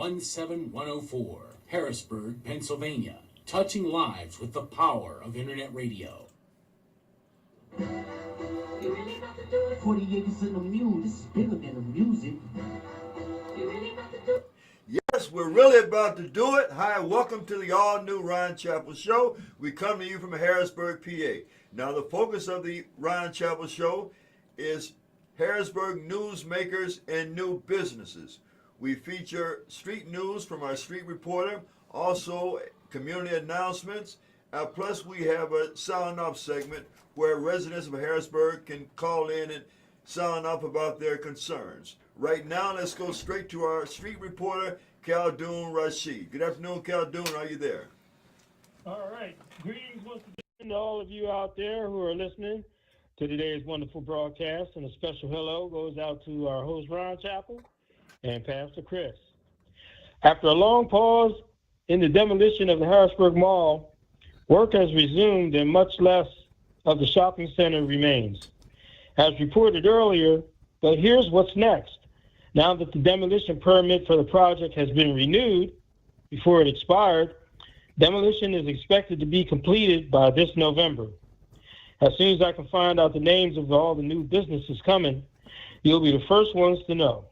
17104, Harrisburg, Pennsylvania, touching lives with the power of internet radio. You really about to do it? 40 acres in the mule. This is bigger than the music. You really about to do it? Yes, we're really about to do it. Hi, welcome to the all-new Ryan Chapel Show. We come to you from Harrisburg, PA. Now, the focus of the Ryan Chapel Show is Harrisburg newsmakers and new businesses. We feature street news from our street reporter, also community announcements, plus we have a sound off segment where residents of Harrisburg can call in and sound off about their concerns. Right now, let's go straight to our street reporter, Khaldoon Rashid. Good afternoon, Khaldoon. Are you there? All right. Greetings once again to all of you out there who are listening to today's wonderful broadcast. And a special hello goes out to our host, Ron Chappell, and Pastor Chris. After a long pause in the demolition of the Harrisburg Mall, work has resumed and much less of the shopping center remains. As reported earlier, but here's what's next. Now that the demolition permit for the project has been renewed before it expired, demolition is expected to be completed by this November. As soon as I can find out the names of all the new businesses coming, you'll be the first ones to know.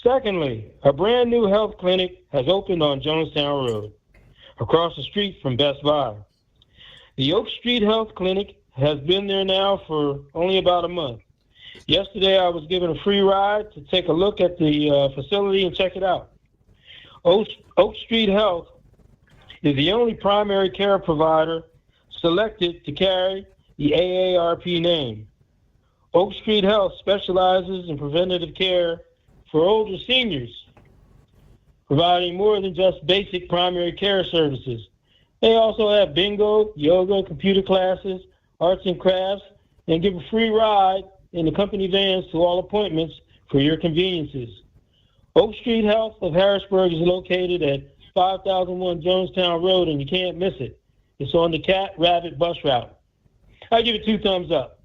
Secondly, a brand new health clinic has opened on Jonestown Road, across the street from Best Buy. The Oak Street Health Clinic has been there now for only about a month. Yesterday, I was given a free ride to take a look at the facility and check it out. Oak Street Health is the only primary care provider selected to carry the AARP name. Oak Street Health specializes in preventative care for older seniors, providing more than just basic primary care services. They also have bingo, yoga, computer classes, arts and crafts, and give a free ride in the company vans to all appointments for your conveniences. Oak Street Health of Harrisburg is located at 5001 Jonestown Road, and you can't miss it. It's on the Cat Rabbit bus route. I give it 2 thumbs up.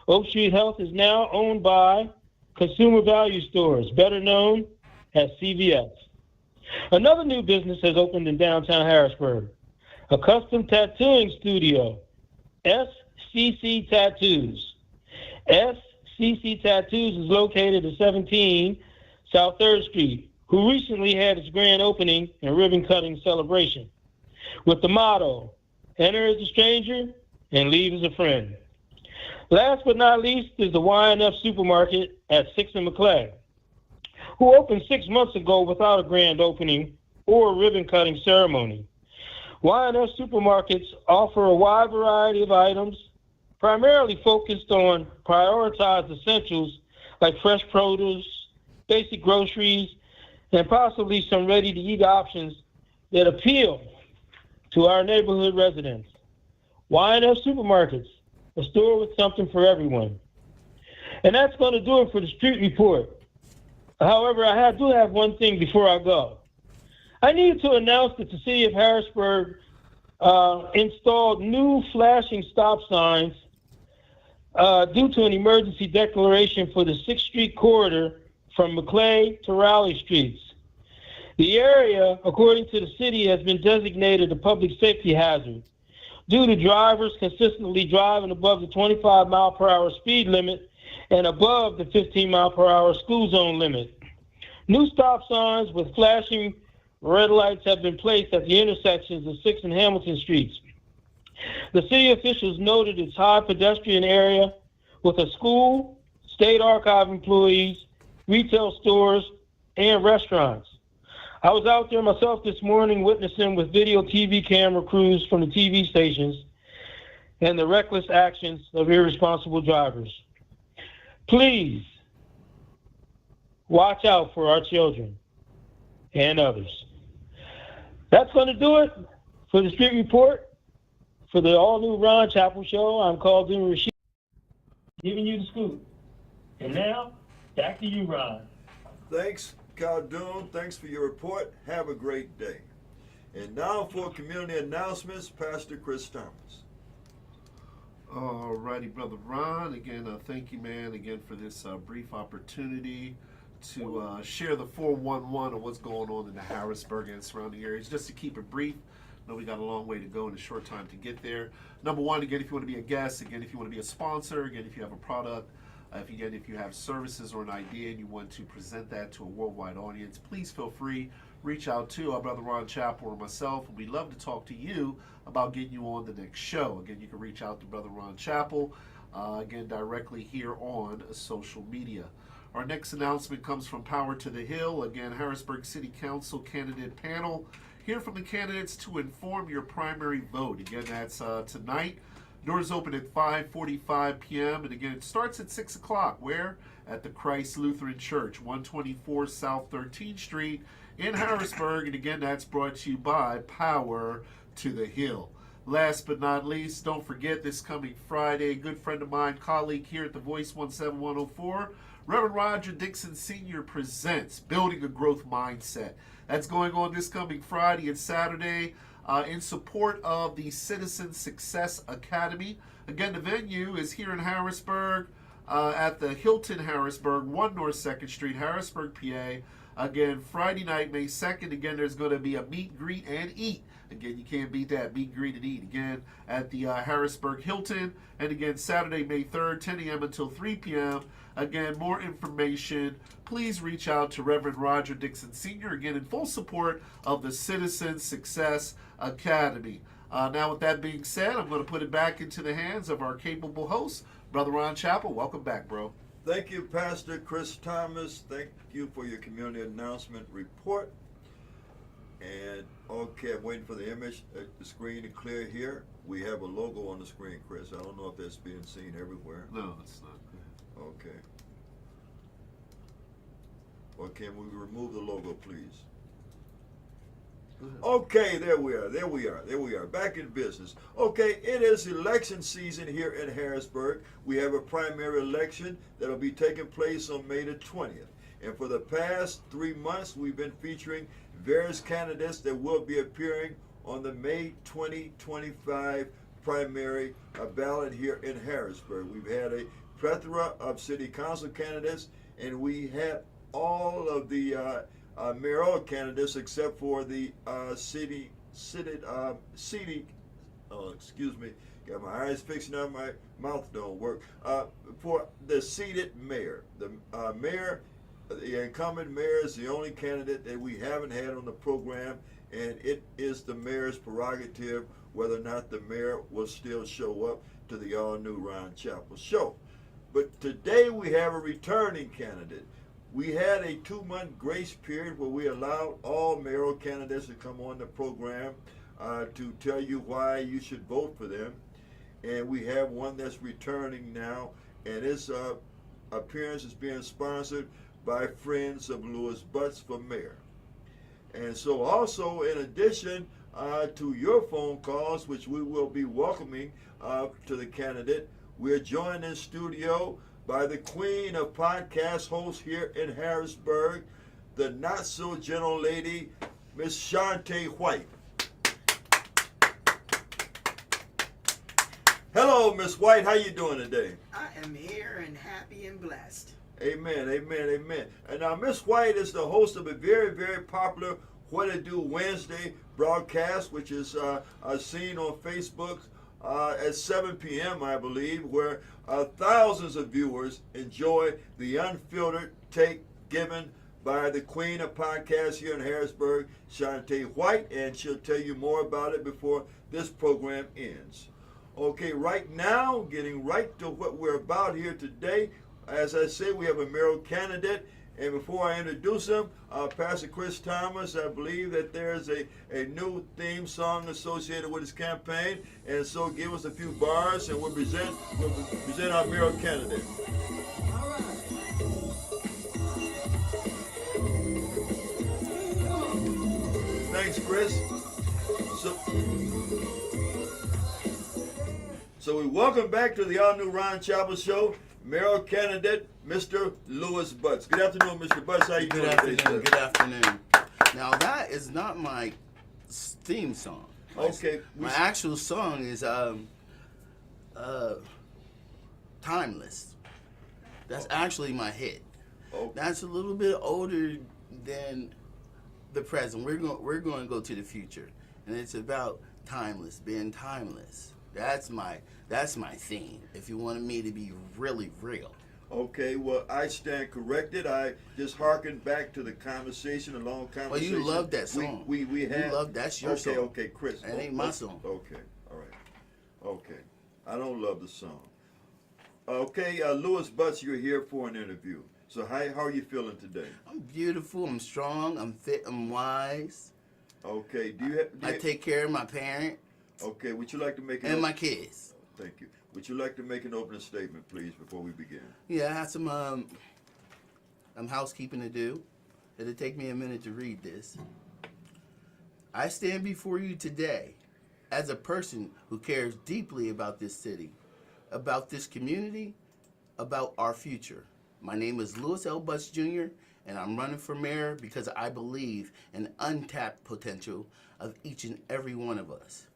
Oak Street Health is now owned by Consumer Value Stores, better known as CVS. Another new business has opened in downtown Harrisburg, a custom tattooing studio, SCC Tattoos. SCC Tattoos is located at 17 South 3rd Street, who recently had its grand opening and ribbon cutting celebration with the motto, enter as a stranger and leave as a friend. Last but not least is the Y&F Supermarket at 6th and McClay, who opened 6 months ago without a grand opening or a ribbon cutting ceremony. Y&F Supermarkets offer a wide variety of items, primarily focused on prioritized essentials like fresh produce, basic groceries, and possibly some ready-to-eat options that appeal to our neighborhood residents. Y&F Supermarkets, a store with something for everyone. And that's going to do it for the street report. However, I do have one thing before I go. I need to announce that the city of Harrisburg installed new flashing stop signs due to an emergency declaration for the 6th Street corridor from McClay to Raleigh Streets. The area, according to the city, has been designated a public safety hazard due to drivers consistently driving above the 25-mile-per-hour speed limit and above the 15-mile-per-hour school zone limit. New stop signs with flashing red lights have been placed at the intersections of 6th and Hamilton Streets. The city officials noted its high pedestrian area with a school, state archive employees, retail stores, and restaurants. I was out there myself this morning witnessing with video TV camera crews from the TV stations and the reckless actions of irresponsible drivers. Please watch out for our children and others. That's going to do it for the Street Report. For the all-new Ron Chappell Show, I'm Khaldoon Rashid, giving you the scoop. And now, back to you, Ron. Thanks, Khaldoon. Thanks for your report. Have a great day. And now for community announcements, Pastor Chris Thomas. All righty, Brother Ron. Again, thank you, man, again for this brief opportunity to share the 411 of what's going on in the Harrisburg and surrounding areas. Just to keep it brief, I know we got a long way to go in a short time to get there. Number one, again, if you want to be a guest, again, if you want to be a sponsor, again, if you have a product, if you have services or an idea and you want to present that to a worldwide audience, please feel free. Reach out to our brother Ron Chappell or myself, and we'd love to talk to you about getting you on the next show. Again, you can reach out to brother Ron Chappell, again, directly here on social media. Our next announcement comes from Power to the Hill. Again, Harrisburg City Council candidate panel. Hear from the candidates to inform your primary vote. Again, that's tonight. Doors open at 5:45 p.m. And again, it starts at 6 o'clock. Where? At the Christ Lutheran Church, 124 South 13th Street in Harrisburg. And again, that's brought to you by Power to the Hill. Last but not least, don't forget this coming Friday, a good friend of mine, colleague here at the Voice 17104, Reverend Roger Dixon Sr. presents Building a Growth Mindset. That's going on this coming Friday and Saturday in support of the Citizen Success Academy. Again, the venue is here in Harrisburg at the Hilton Harrisburg, 1 North 2nd Street, Harrisburg, PA. Again, Friday night, May 2nd. Again, there's going to be a meet, greet, and eat. Again, you can't beat that. Meet, greet, and eat. Again, at the Harrisburg Hilton. And again, Saturday, May 3rd, 10 a.m. until 3 p.m. Again, more information, please reach out to Reverend Roger Dixon Sr., again, in full support of the Citizen Success Academy. Now, with that being said, I'm going to put it back into the hands of our capable host, Brother Ron Chappell. Welcome back, bro. Thank you, Pastor Chris Thomas. Thank you for your community announcement report. And, okay, I'm waiting for the image, the screen to clear here. We have a logo on the screen, Chris. I don't know if that's being seen everywhere. No, it's not. Okay. Or can we remove the logo, please? Okay, there we are. Back in business. Okay, it is election season here in Harrisburg. We have a primary election that will be taking place on May the 20th. And for the past 3 months, we've been featuring various candidates that will be appearing on the May 2025 primary ballot here in Harrisburg. We've had a plethora of city council candidates, and we had all of the mayoral candidates except for the got my eyes fixed now, my mouth don't work. For the seated mayor, the incumbent mayor is the only candidate that we haven't had on the program, and it is the mayor's prerogative whether or not the mayor will still show up to the all-new Ron Chappell show. But today we have a returning candidate. We had a 2-month grace period where we allowed all mayoral candidates to come on the program to tell you why you should vote for them. And we have one that's returning now, and his appearance is being sponsored by Friends of Louis Butts for mayor. And so also, in addition to your phone calls, which we will be welcoming to the candidate, we're joined in studio by the queen of podcast hosts here in Harrisburg, the not-so-gentle lady, Miss Shantae White. Hello, Miss White. How you doing today? I am here and happy and blessed. Amen, amen, amen. And now, Miss White is the host of a very, very popular What It Do Wednesday broadcast, which is seen on Facebook at 7 p.m., I believe, where thousands of viewers enjoy the unfiltered take given by the queen of podcasts here in Harrisburg, Shantae White, and she'll tell you more about it before this program ends. Okay, right now, getting right to what we're about here today, as I say, we have a mayoral candidate. And before I introduce him, Pastor Chris Thomas, I believe that there's a new theme song associated with his campaign. And so give us a few bars and we'll present our mayoral candidate. All right. Thanks, Chris. So we welcome back to the all-new Ron Chappell Show, mayoral candidate, Mr. Louis Butts. Good afternoon, Mr. Butts. How you doing today, sir? Good afternoon. Now, that is not my theme song. Okay. My actual song is Timeless. That's actually my hit. Oh. That's a little bit older than the present. We're going to go to the future, and it's about timeless, being timeless. That's my theme. If you wanted me to be really real. Okay, well, I stand corrected. I just hearkened back to the conversation, a long conversation. Well, you love that song. We had. You love that's your song. Okay, Chris. That ain't my song. Okay, all right. Okay, I don't love the song. Okay, Lewis Butts, you're here for an interview. So how are you feeling today? I'm beautiful. I'm strong. I'm fit. I'm wise. Okay, do you I take care of my parents Okay, would you like to make and my kids. Thank you. Would you like to make an opening statement, please, before we begin? Yeah, I have some housekeeping to do. It'll take me a minute to read this. I stand before you today as a person who cares deeply about this city, about this community, about our future. My name is Lewis L. Butts Jr., and I'm running for mayor because I believe in untapped potential of each and every one of us.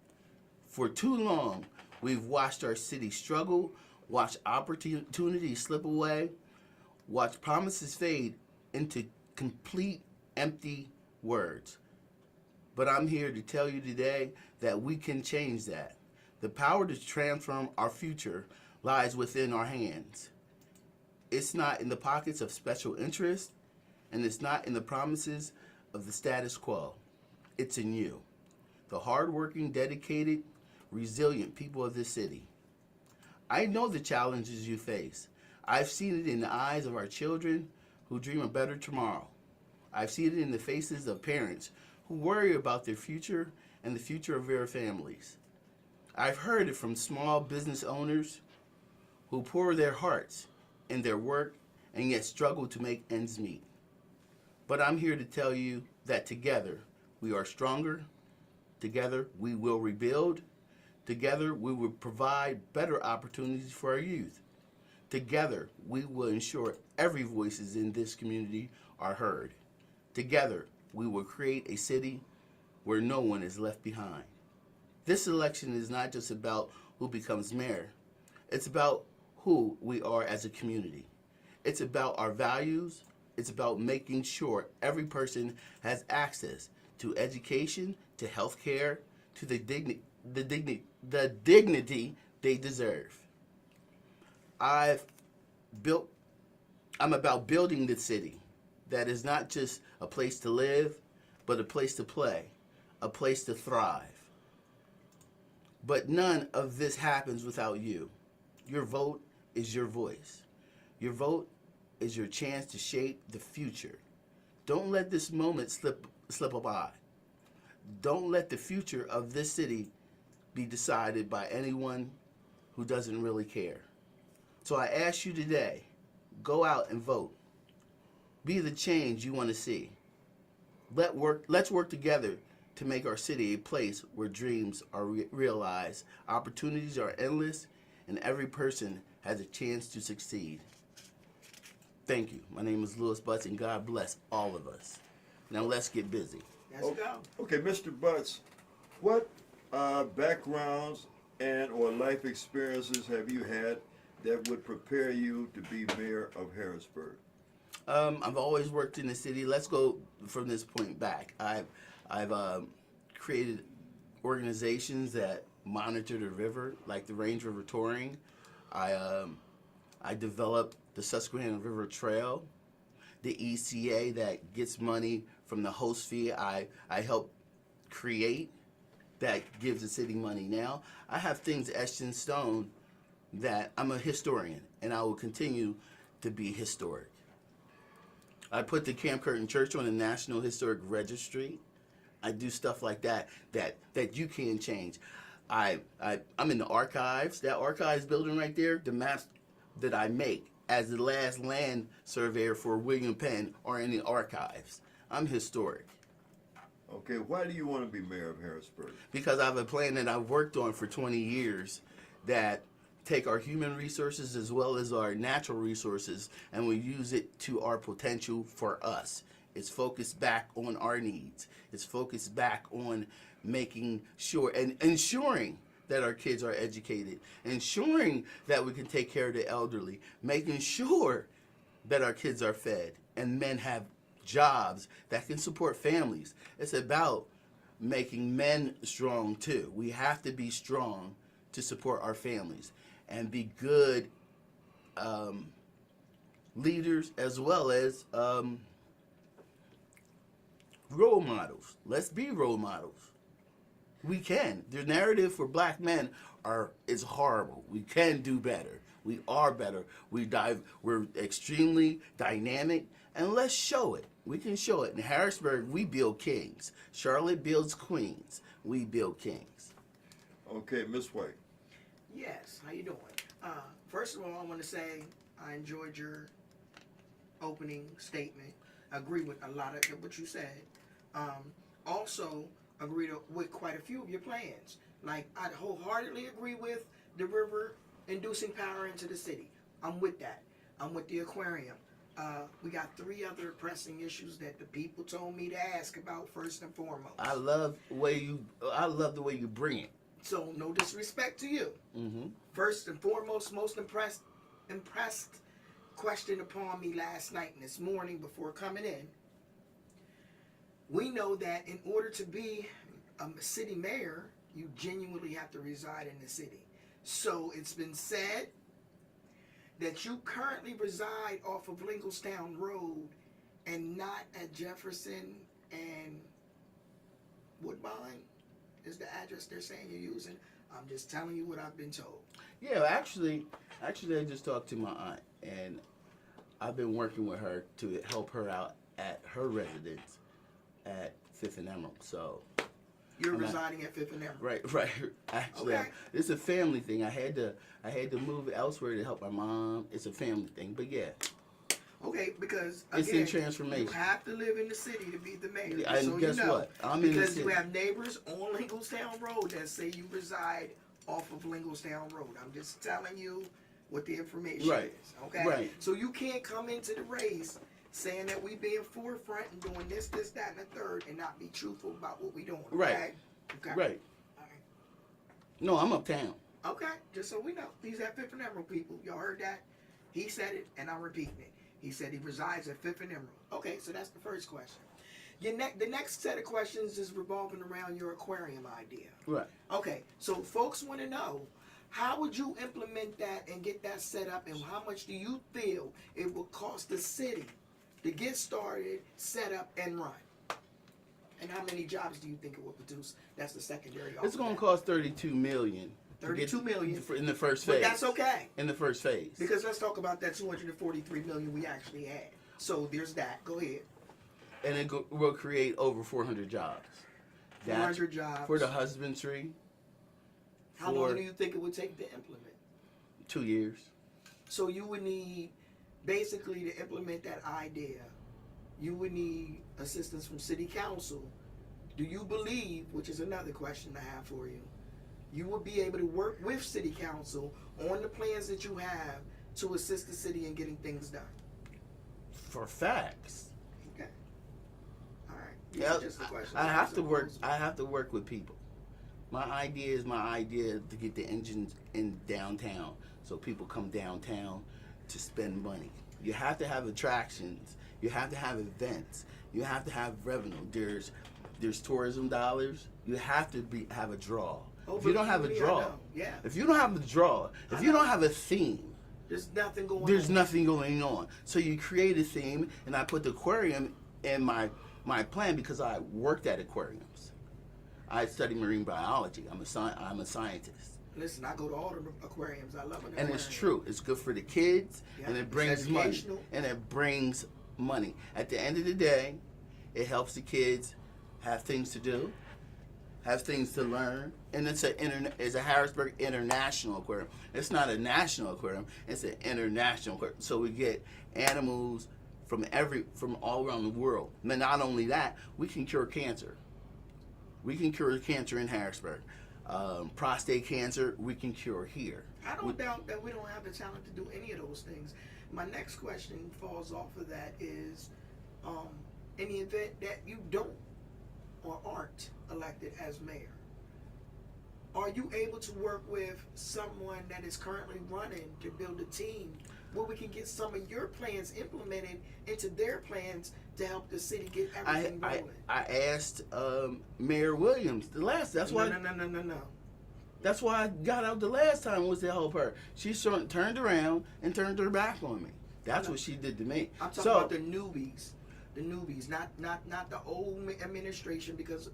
For too long, we've watched our city struggle, watched opportunities slip away, watched promises fade into complete empty words. But I'm here to tell you today that we can change that. The power to transform our future lies within our hands. It's not in the pockets of special interests, and it's not in the promises of the status quo. It's in you, the hardworking, dedicated, resilient people of this city. I know the challenges you face. I've seen it in the eyes of our children who dream a better tomorrow. I've seen it in the faces of parents who worry about their future and the future of their families. I've heard it from small business owners who pour their hearts in their work and yet struggle to make ends meet. But I'm here to tell you that together we are stronger, together we will rebuild, together we will provide better opportunities for our youth. Together we will ensure every voices in this community are heard. Together we will create a city where no one is left behind. This election is not just about who becomes mayor. It's about who we are as a community. It's about our values. It's about making sure every person has access to education, to health care, to the dignity they deserve. I'm about building the city that is not just a place to live, but a place to play, a place to thrive. But none of this happens without you. Your vote is your voice. Your vote is your chance to shape the future. Don't let this moment slip by. Don't let the future of this city be decided by anyone who doesn't really care. So I ask you today, go out and vote. Be the change you want to see. Let's work together to make our city a place where dreams are realized, opportunities are endless, and every person has a chance to succeed. Thank you. My name is Lewis Butts, and God bless all of us. Now let's get busy. Let's go. Okay, Mr. Butts, what backgrounds and or life experiences have you had that would prepare you to be mayor of Harrisburg? I've always worked in the city. Let's go from this point back. I've created organizations that monitor the river, like the Range River Touring. I developed the Susquehanna River Trail, the ECA that gets money from the host fee. I help create that gives the city money. Now I have things etched in stone that I'm a historian, and I will continue to be historic. I put the Camp Curtin Church on the National Historic Registry. I do stuff like that you can change. I'm in the archives. That archives building right there, the maps that I make as the last land surveyor for William Penn are in the archives. I'm historic. Okay, why do you want to be mayor of Harrisburg? Because I have a plan that I've worked on for 20 years that take our human resources as well as our natural resources and we use it to our potential for us. It's focused back on our needs. It's focused back on making sure and ensuring that our kids are educated, ensuring that we can take care of the elderly, making sure that our kids are fed and men have jobs that can support families. It's about making men strong too. We have to be strong to support our families and be good leaders as well as role models. Let's be role models. We can. The narrative for black men is horrible. We can do better. We are better. We're extremely dynamic, and let's show it. We can show it. In Harrisburg, we build kings. Charlotte builds queens. We build kings. Okay, Miss White. Yes, how you doing? First of all, I want to say I enjoyed your opening statement. I agree with a lot of what you said. Also, agree with quite a few of your plans. Like, I wholeheartedly agree with the river inducing power into the city. I'm with that. I'm with the aquarium. We got 3 other pressing issues that the people told me to ask about first and foremost. I love the way you bring it. So no disrespect to you. Mm-hmm. First and foremost, most impressed question upon me last night and this morning before coming in. We know that in order to be a city mayor, you genuinely have to reside in the city. So it's been said that you currently reside off of Lincolnstown Road and not at Jefferson and Woodbine is the address they're saying you're using. I'm just telling you what I've been told. Yeah, actually, I just talked to my aunt, and I've been working with her to help her out at her residence at Fifth and Emerald. So you're residing at Fifth and Emerald. Right. Actually, Okay. It's a family thing. I had to move elsewhere to help my mom. It's a family thing, but yeah. Okay, because It's again, in transformation. you have to live in the city to be the mayor. Yeah, and so guess you know, what? I'm in the because city. you have neighbors on Lincolnstown Road that say you reside off of Lincolnstown Road. I'm just telling you what the information Right. is. Okay. Right. So you can't come into the race saying that we being forefront and doing this, that, and the third, and not be truthful about what we doing. Okay? Right. Okay. Right. All right. No, I'm uptown. Okay, just so we know. These are Fifth and Emerald people. Y'all heard that? He said it, and I'm repeating it. He said he resides at Fifth and Emerald. Okay, so that's the first question. The next set of questions is revolving around your aquarium idea. Right. Okay, so folks want to know, how would you implement that and get that set up, and how much do you feel it will cost the city to get started, set up, and run? And how many jobs do you think it will produce? That's the secondary. It's going to cost $32 million. $32 million in the first phase. But that's okay. In the first phase. Because let's talk about that $243 million we actually had. So there's that. Go ahead. And it will create over 400 jobs. 400 jobs. For the husbandry. How long do you think it would take to implement? 2 years. So you would need, basically, to implement that idea, you would need assistance from city council. Do you believe, which is another question I have for you, you would be able to work with city council on the plans that you have to assist the city in getting things done? For facts. Okay. All right. These Yeah, are just the questions I have to work. posed. I have to work with people. My idea is to get the engines in downtown, so people come downtown to spend money. You have to have attractions. You have to have events. You have to have revenue. There's tourism dollars. You have to have a draw. If you don't have a draw, yeah. if you don't have a draw, if you don't have a theme, There's nothing going there's on. nothing going on. So you create a theme, and I put the aquarium in my plan because I worked at aquariums. I study marine biology. I'm a scientist. Listen, I go to all the aquariums. I love it. And it's true. It's good for the kids, Yeah, and it it's brings money. educational. And it brings money. At the end of the day, it helps the kids have things to do, have things to learn. And it's a Harrisburg International Aquarium. It's not a national aquarium. It's an international aquarium. So we get animals from all around the world. But not only that, we can cure cancer. We can cure cancer in Harrisburg. Prostate cancer, we can cure here. I don't doubt that we don't have the talent to do any of those things. My next question falls off of that is, in the event that you don't or aren't elected as mayor, are you able to work with someone that is currently running to build a team where we can get some of your plans implemented into their plans to help the city get everything rolling. I asked Mayor Williams the last. That's why. No. That's why I got out the last time was to help her. She turned around and turned her back on me. That's what she did to me. I'm talking about the newbies, not the old administration, because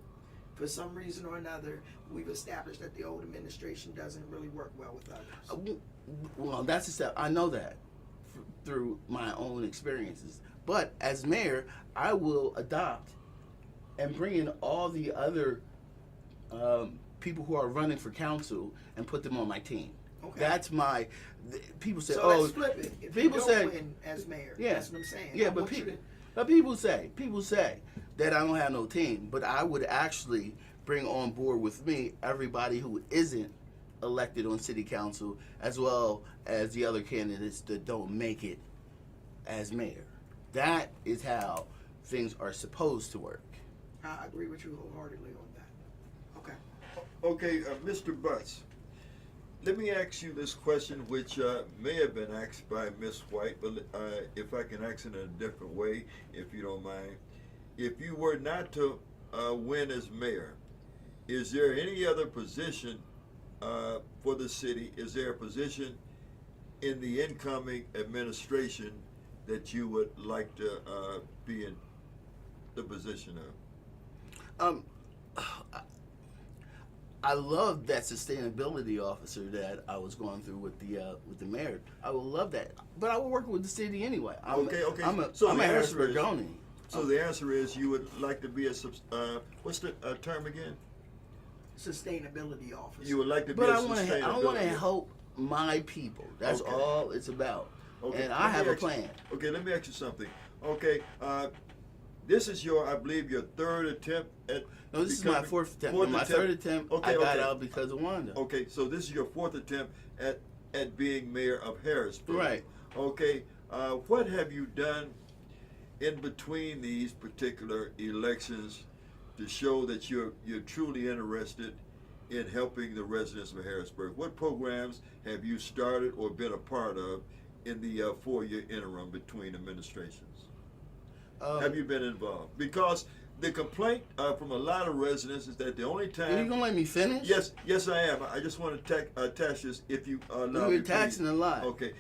for some reason or another we've established that the old administration doesn't really work well with others. Well, that's a step. I know that through my own experiences. But as mayor, I will adopt and bring in all the other people who are running for council and put them on my team. Okay. That's my. People say, So "Oh, let's flip it. If people you say, don't win as mayor, yeah, that's what I'm saying. yeah, I but want you people say that I don't have no team, but I would actually bring on board with me everybody who isn't elected on city council, as well as the other candidates that don't make it as mayor. That is how things are supposed to work. I agree with you wholeheartedly on that. Okay. Okay, Mr. Butts, let me ask you this question, which may have been asked by Ms. White, but if I can ask it in a different way, if you don't mind. If you were not to win as mayor, is there any other position for the city? Is there a position in the incoming administration that you would like to be in the position of? I love that sustainability officer that I was going through with the mayor. I would love that, but I would work with the city anyway. Okay. I'm a So the Harrisburgonian. So the answer is you would like to be a what's the term again? Sustainability officer. You would like to be But a I want sustainability. to help my people. That's Okay. all it's about. Okay, And let I me have a ask you- plan. Okay, let me ask you something. Okay, this is I believe, your third attempt at. No, this is my fourth attempt. My third attempt, Okay, I got okay. out because of Wanda. Okay, so this is your fourth attempt at being mayor of Harrisburg. Right. Okay, what have you done in between these particular elections to show that you're truly interested in helping the residents of Harrisburg? What programs have you started or been a part of in the 4-year interim between administrations? Have you been involved? Because the complaint from a lot of residents is that the only time. Are you gonna let me finish? Yes, I am. I just want to attach this, if you allow me. You're attaching a lot. Okay.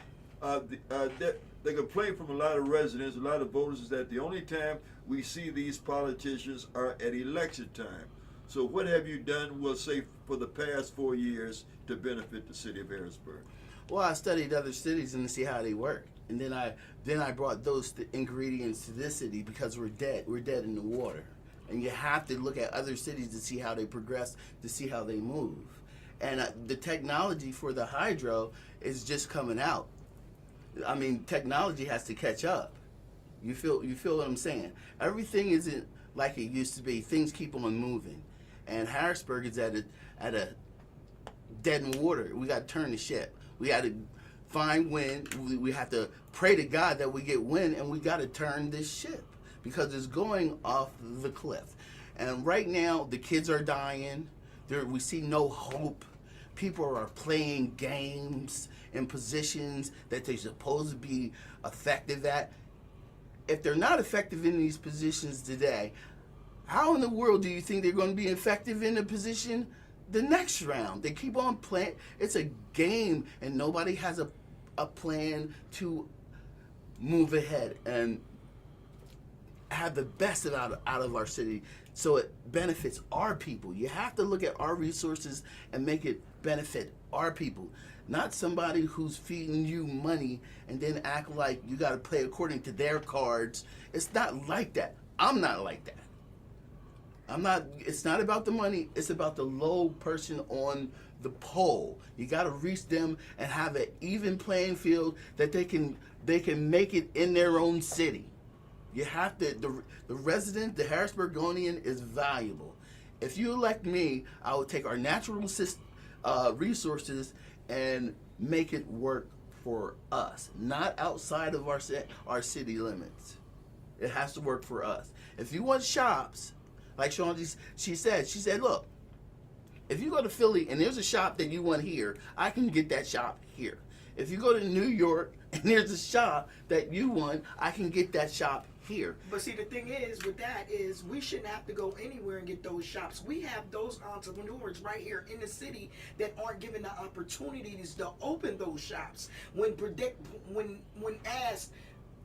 The complaint from a lot of residents, a lot of voters, is that the only time we see these politicians are at election time. So what have you done, we'll say, for the past 4 years to benefit the city of Harrisburg? Well, I studied other cities and to see how they work, and then I brought those ingredients to this city because we're dead. We're dead in the water, and you have to look at other cities to see how they progress, to see how they move. And the technology for the hydro is just coming out. I mean, technology has to catch up. You feel what I'm saying? Everything isn't like it used to be. Things keep on moving, and Harrisburg is at a dead in water. We got to turn the ship. We got to find wind. We have to pray to God that we get wind, and we got to turn this ship because it's going off the cliff. And right now, the kids are dying. We see no hope. People are playing games in positions that they're supposed to be effective at. If they're not effective in these positions today, how in the world do you think they're going to be effective in a position the next round? They keep on playing. It's a game, and nobody has a plan to move ahead and have the best out of our city so it benefits our people. You have to look at our resources and make it benefit our people, not somebody who's feeding you money and then act like you got to play according to their cards. It's not like that. I'm not like that. It's not about the money. It's about the low person on the pole. You got to reach them and have an even playing field that they can make it in their own city. You have to, the resident, the Harrisburgonian is valuable. If you elect me, I will take our natural resources and make it work for us, not outside of our city limits. It has to work for us. If you want shops, like she said, look, if you go to Philly and there's a shop that you want here, I can get that shop here. If you go to New York, and there's a shop that you want, I can get that shop here. But see, the thing is with that is we shouldn't have to go anywhere and get those shops. We have those entrepreneurs right here in the city that aren't given the opportunities to open those shops. When asked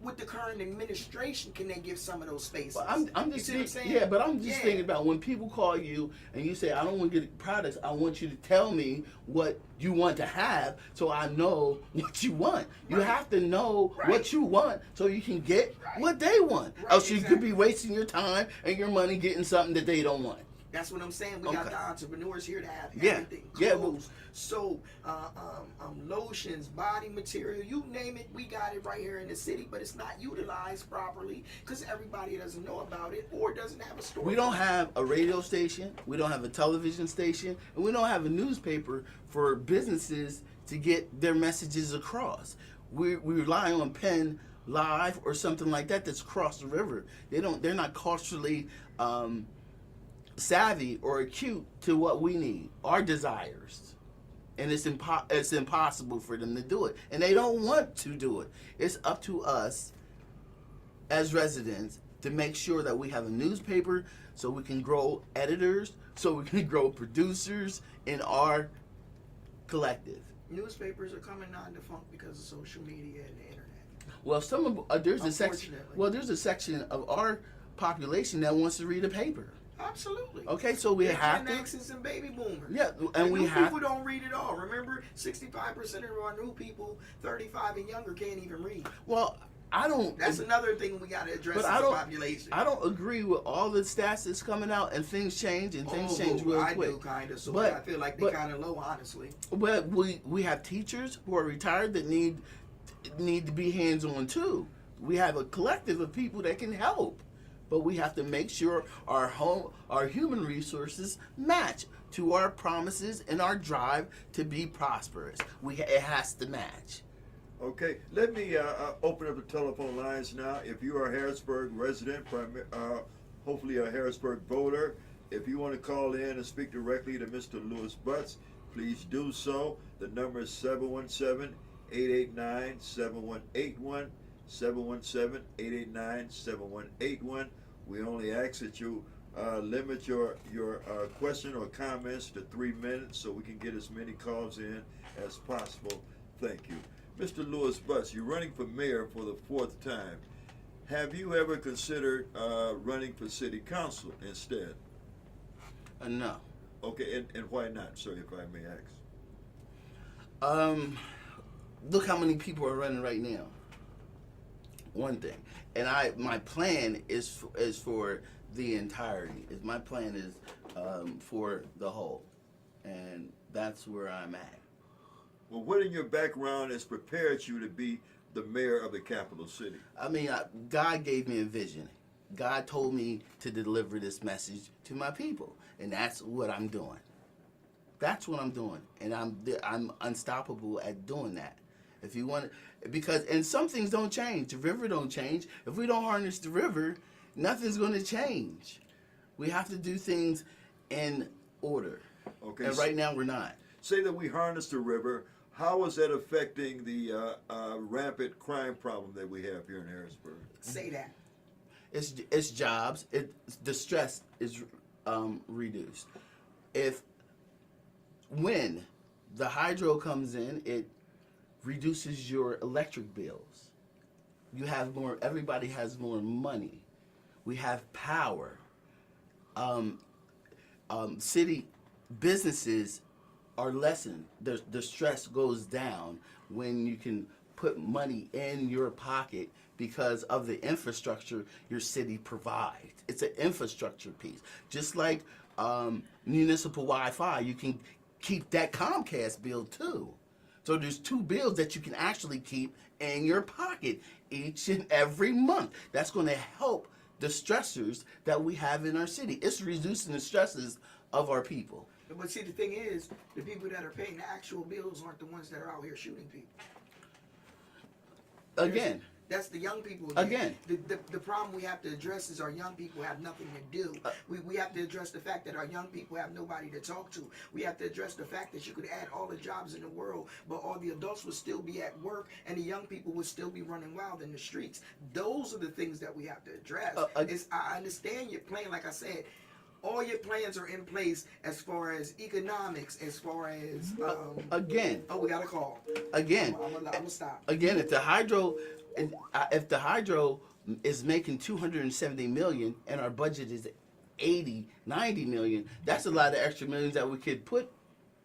with the current administration, can they give some of those spaces? But I'm just you see what I'm saying? yeah, but I'm just thinking about when people call you and you say, I don't want to get products, I want you to tell me what you want to have so I know what you want. You Right. have to know Right. what you want so you can get Right. what they want. Right, Else you could exactly. be wasting your time and your money getting something that they don't want. That's what I'm saying. We got Okay. the entrepreneurs here to have Yeah. everything. Yeah, Clothes, soap, lotions, body material, you name it, we got it right here in the city, but it's not utilized properly because everybody doesn't know about it or doesn't have a store. We don't have a radio station, we don't have a television station, and we don't have a newspaper for businesses to get their messages across. We rely on Penn Live or something like that that's across the river. They're not culturally savvy or acute to what we need, our desires. And it's impossible for them to do it. And they don't want to do it. It's up to us as residents to make sure that we have a newspaper so we can grow editors, so we can grow producers in our collective. Newspapers are coming non-defunct because of social media and the internet. Well, there's a section. Unfortunately. Well, there's a section of our population that wants to read a paper. Absolutely. Okay, so we They're have Gen to. X's and baby boomers. Yeah, The and we new have. people don't read at all. Remember, 65% of our new people, 35 and younger, can't even read. Well, I don't. That's another thing we got to address But as I a don't. population. I don't agree with all the stats that's coming out, and things change, and things change real I quick. do kind of. So But- I feel like they're but- kind of low, honestly. But we have teachers who are retired that need to be hands on too. We have a collective of people that can help, but we have to make sure our human resources match to our promises and our drive to be prosperous. It has to match. Okay, let me open up the telephone lines now. If you are a Harrisburg resident, hopefully a Harrisburg voter, if you want to call in and speak directly to Mr. Lewis Butts, please do so. The number is 717-889-7181, 717-889-7181. We only ask that you limit your question or comments to 3 minutes so we can get as many calls in as possible. Thank you. Mr. Lewis Butts, you're running for mayor for the 4th time. Have you ever considered running for city council instead? No. Okay, and why not, sir, if I may ask? Look how many people are running right now. One thing, and my plan is for the entirety. My plan is for the whole, and that's where I'm at. Well, what in your background has prepared you to be the mayor of the capital city? I mean, God gave me a vision. God told me to deliver this message to my people, and that's what I'm doing. That's what I'm doing, and I'm unstoppable at doing that. If you want, and some things don't change. The river don't change. If we don't harness the river, nothing's going to change. We have to do things in order. Okay. And right now we're not. Say that we harness the river. How is that affecting the rampant crime problem that we have here in Harrisburg? Say that. It's jobs. The stress is reduced. When the hydro comes in, it reduces your electric bills. You have more. Everybody has more money. We have power. City businesses are lessened. The stress goes down when you can put money in your pocket because of the infrastructure your city provides. It's an infrastructure piece. Just like municipal Wi-Fi, you can keep that Comcast bill too. So there's 2 bills that you can actually keep in your pocket each and every month. That's going to help the stressors that we have in our city. It's reducing the stresses of our people. But see, the thing is, the people that are paying the actual bills aren't the ones that are out here shooting people. Again, That's the young people Again. The problem we have to address is our young people have nothing to do. We have to address the fact that our young people have nobody to talk to. We have to address the fact that you could add all the jobs in the world, but all the adults would still be at work and the young people would still be running wild in the streets. Those are the things that we have to address. I understand your plan, like I said. All your plans are in place as far as economics, as far as again. Oh, we got a call. Again. I'm gonna stop. Again, if the hydro is making 270 million and our budget is 80, 90 million, that's a lot of extra millions that we could put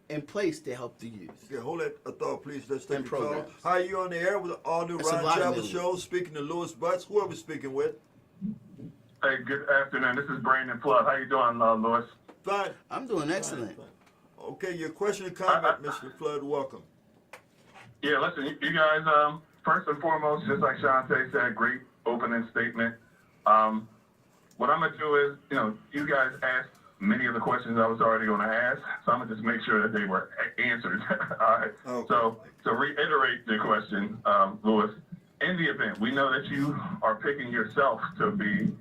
in place to help the youth. Okay, hold that thought, please. Let's take And the call. programs. How are you on the air with the all new That's a Ron lot of Travel millions. Show? Speaking to Louis Butts. Who are we speaking with? Hey, good afternoon. This is Brandon Flood. How you doing, Louis? Fine. I'm doing excellent. Okay, your question and comment, Mr. Flood. Welcome. Yeah, listen, you guys, first and foremost, just like Shantae said, great opening statement. What I'm going to do is, you guys asked many of the questions I was already going to ask, so I'm going to just make sure that they were answered. All right. Okay. So to reiterate the question, Louis, in the event, we know that you are picking yourself to be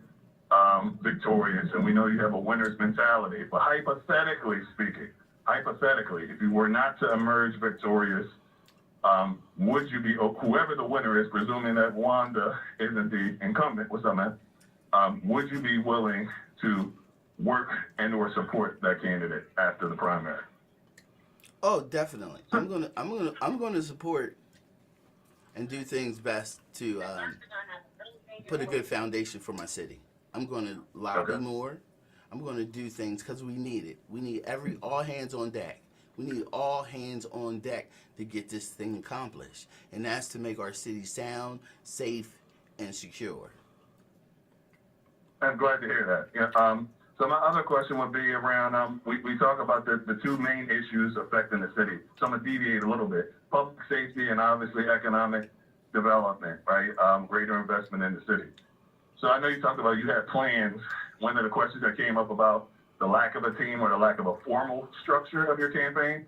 victorious, and we know you have a winner's mentality. But hypothetically speaking, if you were not to emerge victorious, would you be, whoever the winner is, presuming that Wanda isn't the incumbent with some, would you be willing to work and or support that candidate after the primary? Oh, definitely. I'm gonna support and do things best to put a good foundation for my city. I'm going to lobby more. I'm going to do things because we need it. We need all hands on deck. We need all hands on deck to get this thing accomplished. And that's to make our city sound, safe, and secure. I'm glad to hear that. Yeah, so my other question would be around, we talk about the two main issues affecting the city. So I'm going to deviate a little bit. Public safety and obviously economic development, right? Greater investment in the city. So I know you talked about you had plans. One of the questions that came up about the lack of a team or the lack of a formal structure of your campaign.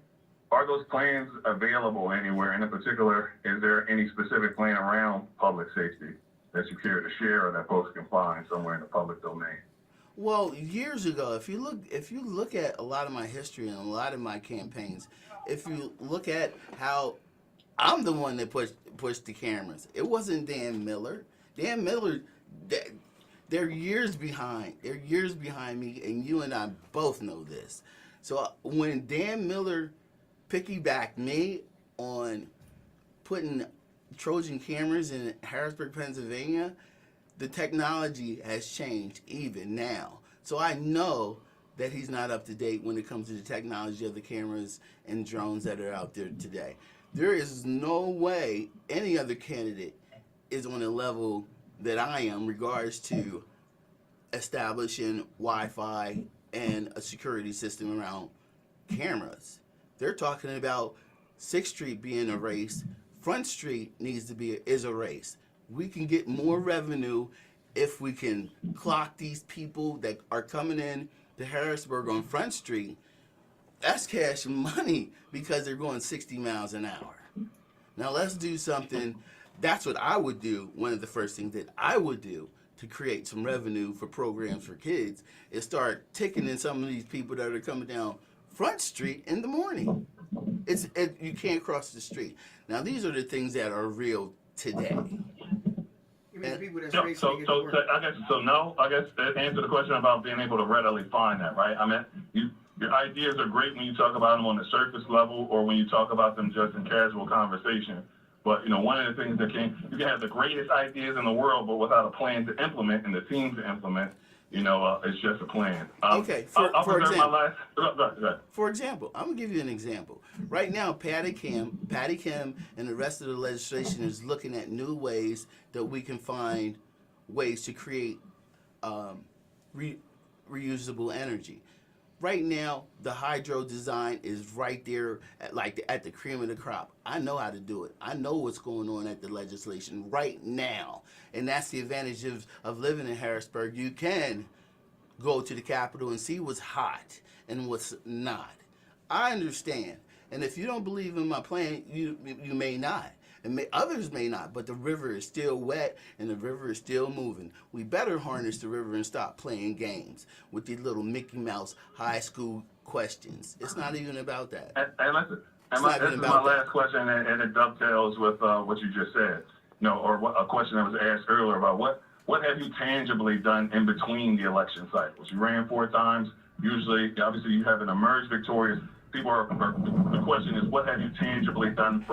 Are those plans available anywhere? And in particular, is there any specific plan around public safety that you care to share or that folks can find somewhere in the public domain? Well, years ago, if you look at a lot of my history and a lot of my campaigns, if you look at how I'm the one that pushed the cameras, it wasn't Dan Miller. Dan Miller, they're years behind. They're years behind me, and you and I both know this. So when Dan Miller piggybacked me on putting Trojan cameras in Harrisburg, Pennsylvania, the technology has changed even now. So I know that he's not up to date when it comes to the technology of the cameras and drones that are out there today. There is no way any other candidate is on the level that I am in regards to establishing Wi-Fi and a security system around cameras. They're talking about 6th Street being erased. Front Street is erased. We can get more revenue if we can clock these people that are coming in to Harrisburg on Front Street. That's cash money because they're going 60 miles an hour. Now let's do something. That's what I would do. One of the first things that I would do to create some revenue for programs for kids is start ticketing some of these people that are coming down Front Street in the morning. You can't cross the street. Now these are the things that are real today. You mean the people that's So, racing so, to get so, to work? I guess to answer the question about being able to readily find that, right? I mean, your ideas are great when you talk about them on the surface level or when you talk about them just in casual conversation. But, one of the things you can have the greatest ideas in the world, but without a plan to implement and the team to implement, it's just a plan. Okay, I'll for reserve example. my last. Go ahead. For example, I'm gonna give you an example. Right now, Patty Kim, and the rest of the legislation is looking at new ways that we can find ways to create reusable energy. Right now, the hydro design is right there at the cream of the crop. I know how to do it. I know what's going on at the legislation right now. And that's the advantage of living in Harrisburg. You can go to the Capitol and see what's hot and what's not. I understand. And if you don't believe in my plan, you may not. And others may not, but the river is still wet and the river is still moving. We better harness the river and stop playing games with these little Mickey Mouse high school questions. It's not even about that. And listen, It's and not this even is my about that. last question, and it dovetails with what you just said. A question that was asked earlier about what have you tangibly done in between the election cycles? You ran 4 times. Usually, obviously, you haven't emerged victorious. The question is, what have you tangibly done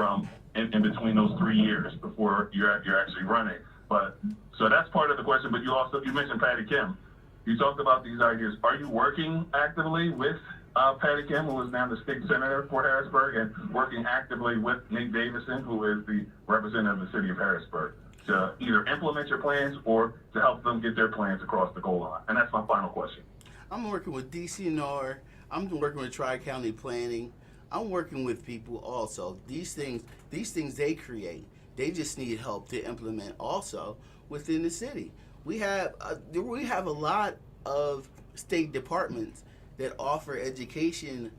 in between those 3 years before you're actually running? But so that's part of the question. But you mentioned Patty Kim. You talked about these ideas. Are you working actively with Patty Kim, who is now the state senator for Harrisburg, and working actively with Nate Davison, who is the representative of the city of Harrisburg, to either implement your plans or to help them get their plans across the goal line? And that's my final question. I'm working with DCNR. I'm working with Tri-County Planning. I'm working with people also. These things they create. They just need help to implement also within the city. We have a lot of state departments that offer education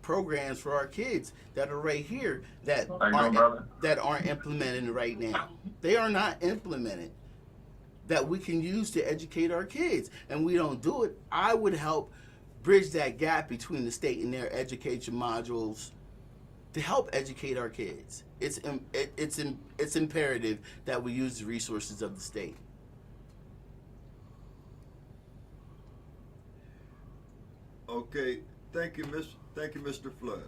programs for our kids that are right here that aren't implemented right now. They are not implemented that we can use to educate our kids, and we don't do it. I would help bridge that gap between the state and their education modules to help educate our kids. It's imperative that we use the resources of the state. Okay, thank you, Mr. Flood.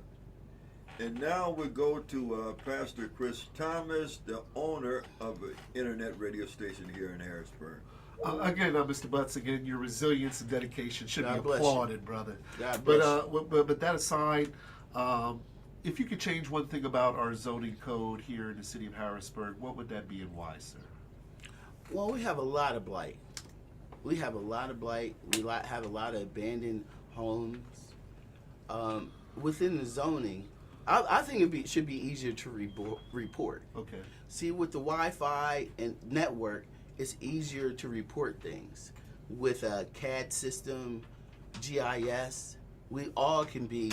And now we go to Pastor Chris Thomas, the owner of an internet radio station here in Harrisburg. Again, Mr. Butts, again, your resilience and dedication should God be bless applauded, you. brother. God bless But that aside, if you could change one thing about our zoning code here in the city of Harrisburg, what would that be and why, sir? Well, we have a lot of blight. We have a lot of abandoned homes. Within the zoning, I think it should be easier to report. Okay. See, with the Wi-Fi and network, it's easier to report things. With a CAD system, GIS, we all can be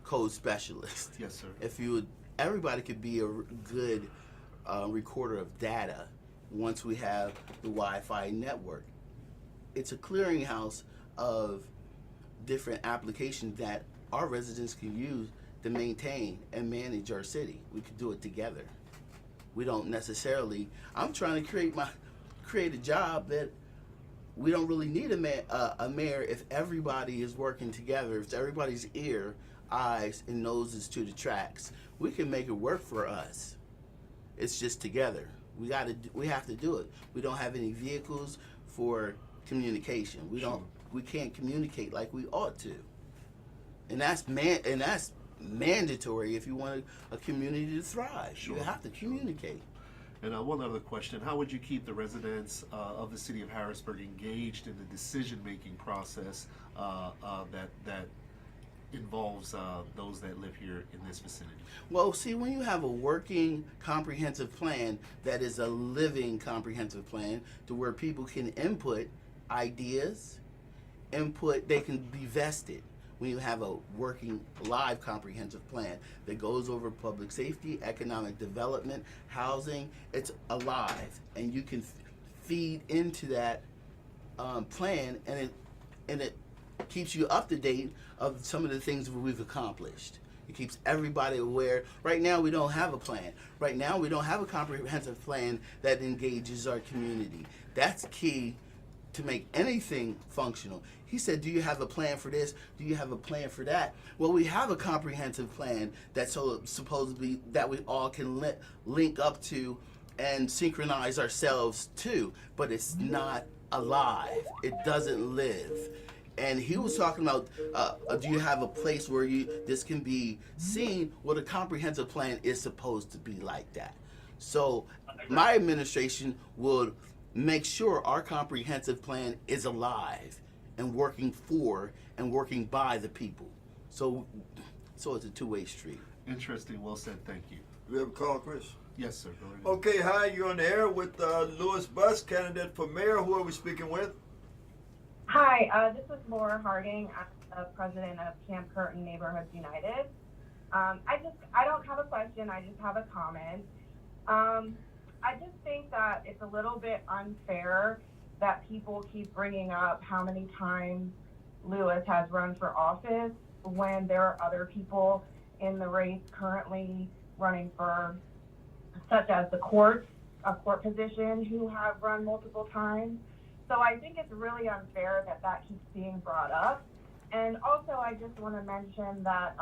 code specialists. Yes, sir. Everybody could be a good recorder of data once we have the Wi-Fi network. It's a clearinghouse of different applications that our residents can use to maintain and manage our city. We could do it together. We don't necessarily. I'm trying to create a job that we don't really need a mayor if everybody is working together. If everybody's eyes, and noses to the tracks, we can make it work for us. It's just together. We have to do it. We don't have any vehicles for communication. We can't communicate like we ought to. And that's mandatory if you want a community to thrive. Sure. You have to communicate. And one other question: how would you keep the residents of the city of Harrisburg engaged in the decision-making process that involves those that live here in this vicinity? Well, see, when you have a working comprehensive plan that is a living comprehensive plan to where people can input ideas, they can be vested. When you have a working live comprehensive plan that goes over public safety, economic development, housing, it's alive, and you can feed into that plan, and it keeps you up to date of some of the things we've accomplished. It keeps everybody aware. Right now, we don't have a plan. Right now, we don't have a comprehensive plan that engages our community. That's key to make anything functional. He said, do you have a plan for this? Do you have a plan for that? Well, we have a comprehensive plan that's supposed to be that we all can link up to and synchronize ourselves to, but it's not alive. It doesn't live. And he was talking about, do you have a place where this can be seen? Well, the comprehensive plan is supposed to be like that. So my administration would make sure our comprehensive plan is alive and working for and working by the people. So it's a two-way street. Interesting. Well said. Thank you. We have a call, Chris? Yes, sir. Go ahead. Okay, hi, you're on the air with Louis Butts, candidate for mayor. Who are we speaking with? Hi, this is Laura Harding. I'm the president of Camp Curtin Neighborhoods United. I don't have a question. I just have a comment. I just think that it's a little bit unfair that people keep bringing up how many times Lewis has run for office when there are other people in the race currently running for, such as a court position, who have run multiple times. So I think it's really unfair that keeps being brought up. And also, I just want to mention that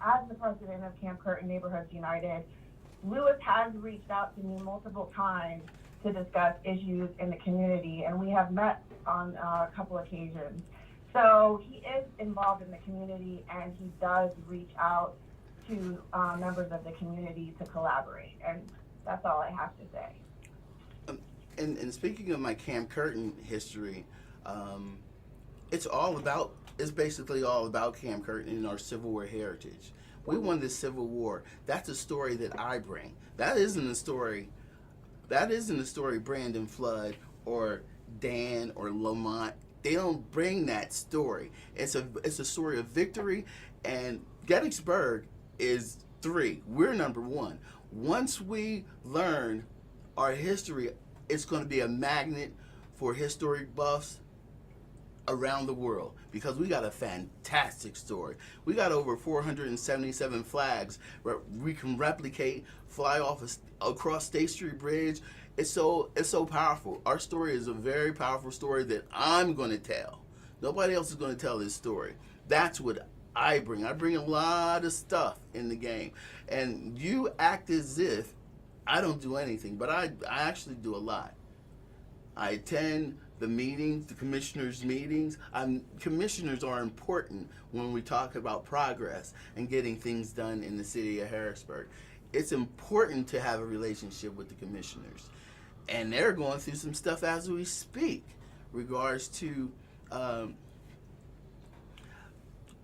as the president of Camp Curtin Neighborhoods United, Lewis has reached out to me multiple times to discuss issues in the community, and we have met on a couple occasions. So he is involved in the community, and he does reach out to members of the community to collaborate. And that's all I have to say. And speaking of my Camp Curtin history, it's basically all about Camp Curtin and our Civil War heritage. We won the Civil War. That's a story that I bring. That isn't a story Brandon Flood or Dan or Lamont. They don't bring that story. It's a story of victory, and Gettysburg is 3. We're number 1. Once we learn our history, it's going to be a magnet for historic buffs around the world, because we got a fantastic story. We got over 477 flags where we can replicate, fly off across State Street Bridge. It's so powerful. Our story is a very powerful story that I'm going to tell. Nobody else is going to tell this story. That's what I bring. I bring a lot of stuff in the game, and you act as if I don't do anything, but I actually do a lot. I attend the meetings, the commissioners' meetings. Commissioners are important when we talk about progress and getting things done in the city of Harrisburg. It's important to have a relationship with the commissioners. And they're going through some stuff as we speak, regards to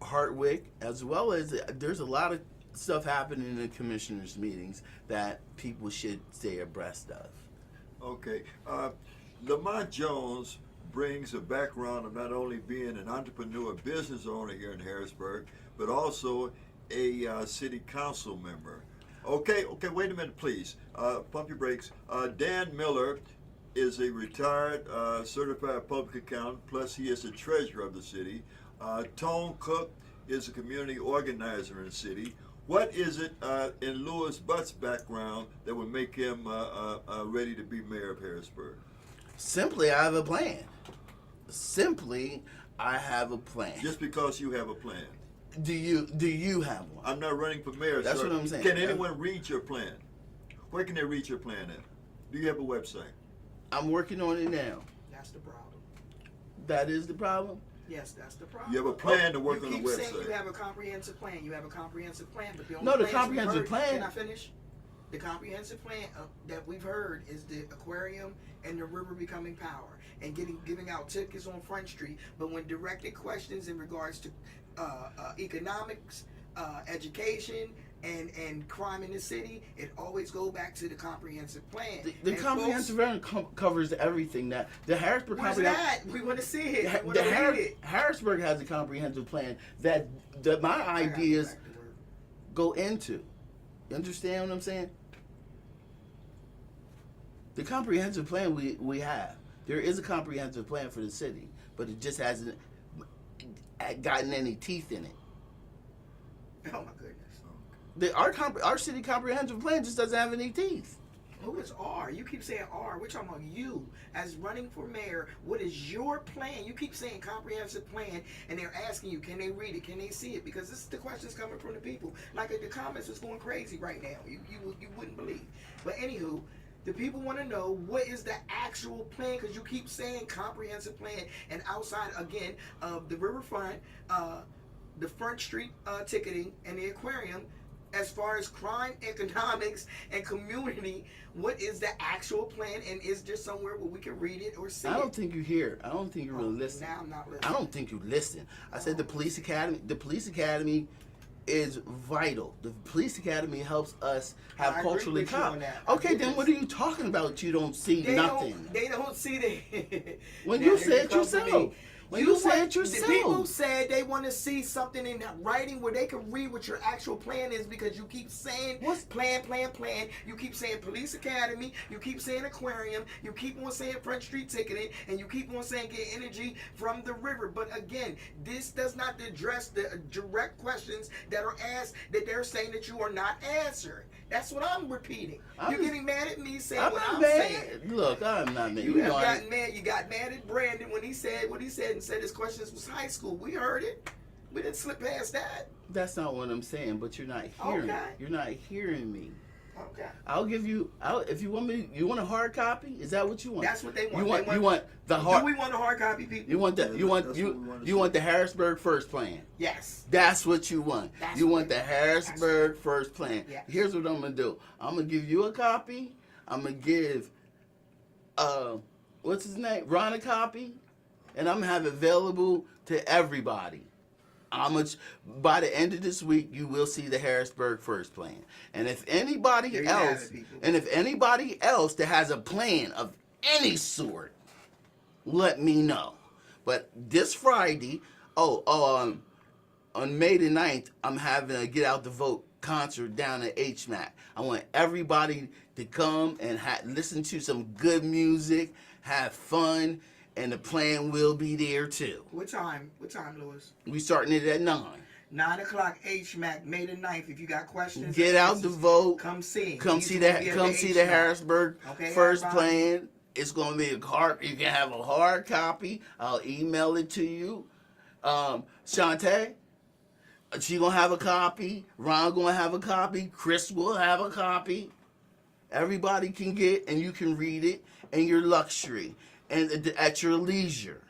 Hartwick, as well as there's a lot of stuff happening in the commissioners' meetings that people should stay abreast of. Okay. Lamont Jones brings a background of not only being an entrepreneur, business owner here in Harrisburg, but also a city council member. Okay, wait a minute, please. Pump your brakes. Dan Miller is a retired certified public accountant, plus he is the treasurer of the city. Tone Cook is a community organizer in the city. What is it in Louis Butt's background that would make him ready to be mayor of Harrisburg? Simply, I have a plan. Just because you have a plan. Do you have one? I'm not running for mayor. That's sir. what I'm saying. Can anyone read your plan? Where can they read your plan at? Do you have a website? I'm working on it now. That's the problem. That is the problem? Yes, that's the problem. You have a plan to work on the You keep website. saying you have a comprehensive plan. You have a comprehensive plan, but the only No, the plans comprehensive we've heard, plan- Can I finish? The comprehensive plan that we've heard is the aquarium and the river becoming power and giving out tickets on Front Street. But when directed questions in regards to economics, education, and crime in the city, it always goes back to the comprehensive plan. The And comprehensive plan covers everything. That the Harrisburg where's comprehensive. that? We want to see it. We want to read it. Harrisburg has a comprehensive plan that my ideas go into. You understand what I'm saying? The comprehensive plan we have. There is a comprehensive plan for the city, but it just hasn't gotten any teeth in it. Oh my goodness. Our city comprehensive plan just doesn't have any teeth. Who is R? You keep saying R. We're talking about you as running for mayor. What is your plan? You keep saying comprehensive plan, and they're asking you, can they read it? Can they see it? Because this is the questions coming from the people. Like the comments is going crazy right now. You wouldn't believe. But anywho, the people want to know what is the actual plan, because you keep saying comprehensive plan, and outside again of the riverfront, the Front Street ticketing, and the aquarium. As far as crime, economics, and community, what is the actual plan, and is there somewhere where we can read it or see it? I don't think you hear. I don't think you really listen. Now I'm not listening. I don't think you listen. I said the police academy. The police academy is vital. The police academy helps us have I agree culturally with you on cop. that. Okay, then what are you talking about? You don't see nothing. They don't see that. When Now, you here said come to yourself. me. Well, you said The people yourself. said they want to see something in writing where they can read what your actual plan is, because you keep saying What's- plan. You keep saying police academy. You keep saying aquarium. You keep on saying Front Street ticketing, and you keep on saying get energy from the river. But again, this does not address the direct questions that are asked that they're saying that you are not answering. That's what I'm repeating. You're getting mad at me saying what I'm saying. Look, I'm not mad. You have gotten mad. You got mad at Brandon when he said what he said and said his questions was high school. We heard it. We didn't slip past that. That's not what I'm saying, but you're not hearing. Okay. You're not hearing me. Okay. I'll give you. If you want me, you want a hard copy? Is that what you want? That's what they want. You want the hard. Do we want a hard copy, people? You want the Yeah, you want that's you what we wanna you see. want the Harrisburg first plan. Yes. That's what you want. That's You what want they- the Harrisburg first plan. Yes. Here's what I'm gonna do. I'm gonna give you a copy. I'm gonna give what's his name? Ron a copy, and I'm gonna have it available to everybody. By the end of this week, you will see the Harrisburg first plan. And if anybody There you have else, it, people. and if anybody else that has a plan of any sort, let me know. But this Friday, on May the 9th, I'm having a Get Out the Vote concert down at HMAC. I want everybody to come and listen to some good music, have fun, and the plan will be there too. What time? What time, Lewis? We starting it at 9. 9 o'clock, HMAC, May the 9th. If you got questions, Get out the vote. Come see. Come see that. Come see the Harrisburg Okay, first everybody? plan. It's gonna be a hard. You can have a hard copy. I'll email it to you. Shantae, she gonna have a copy. Ron gonna have a copy. Chris will have a copy. Everybody can get, and you can read it in your luxury and at your leisure.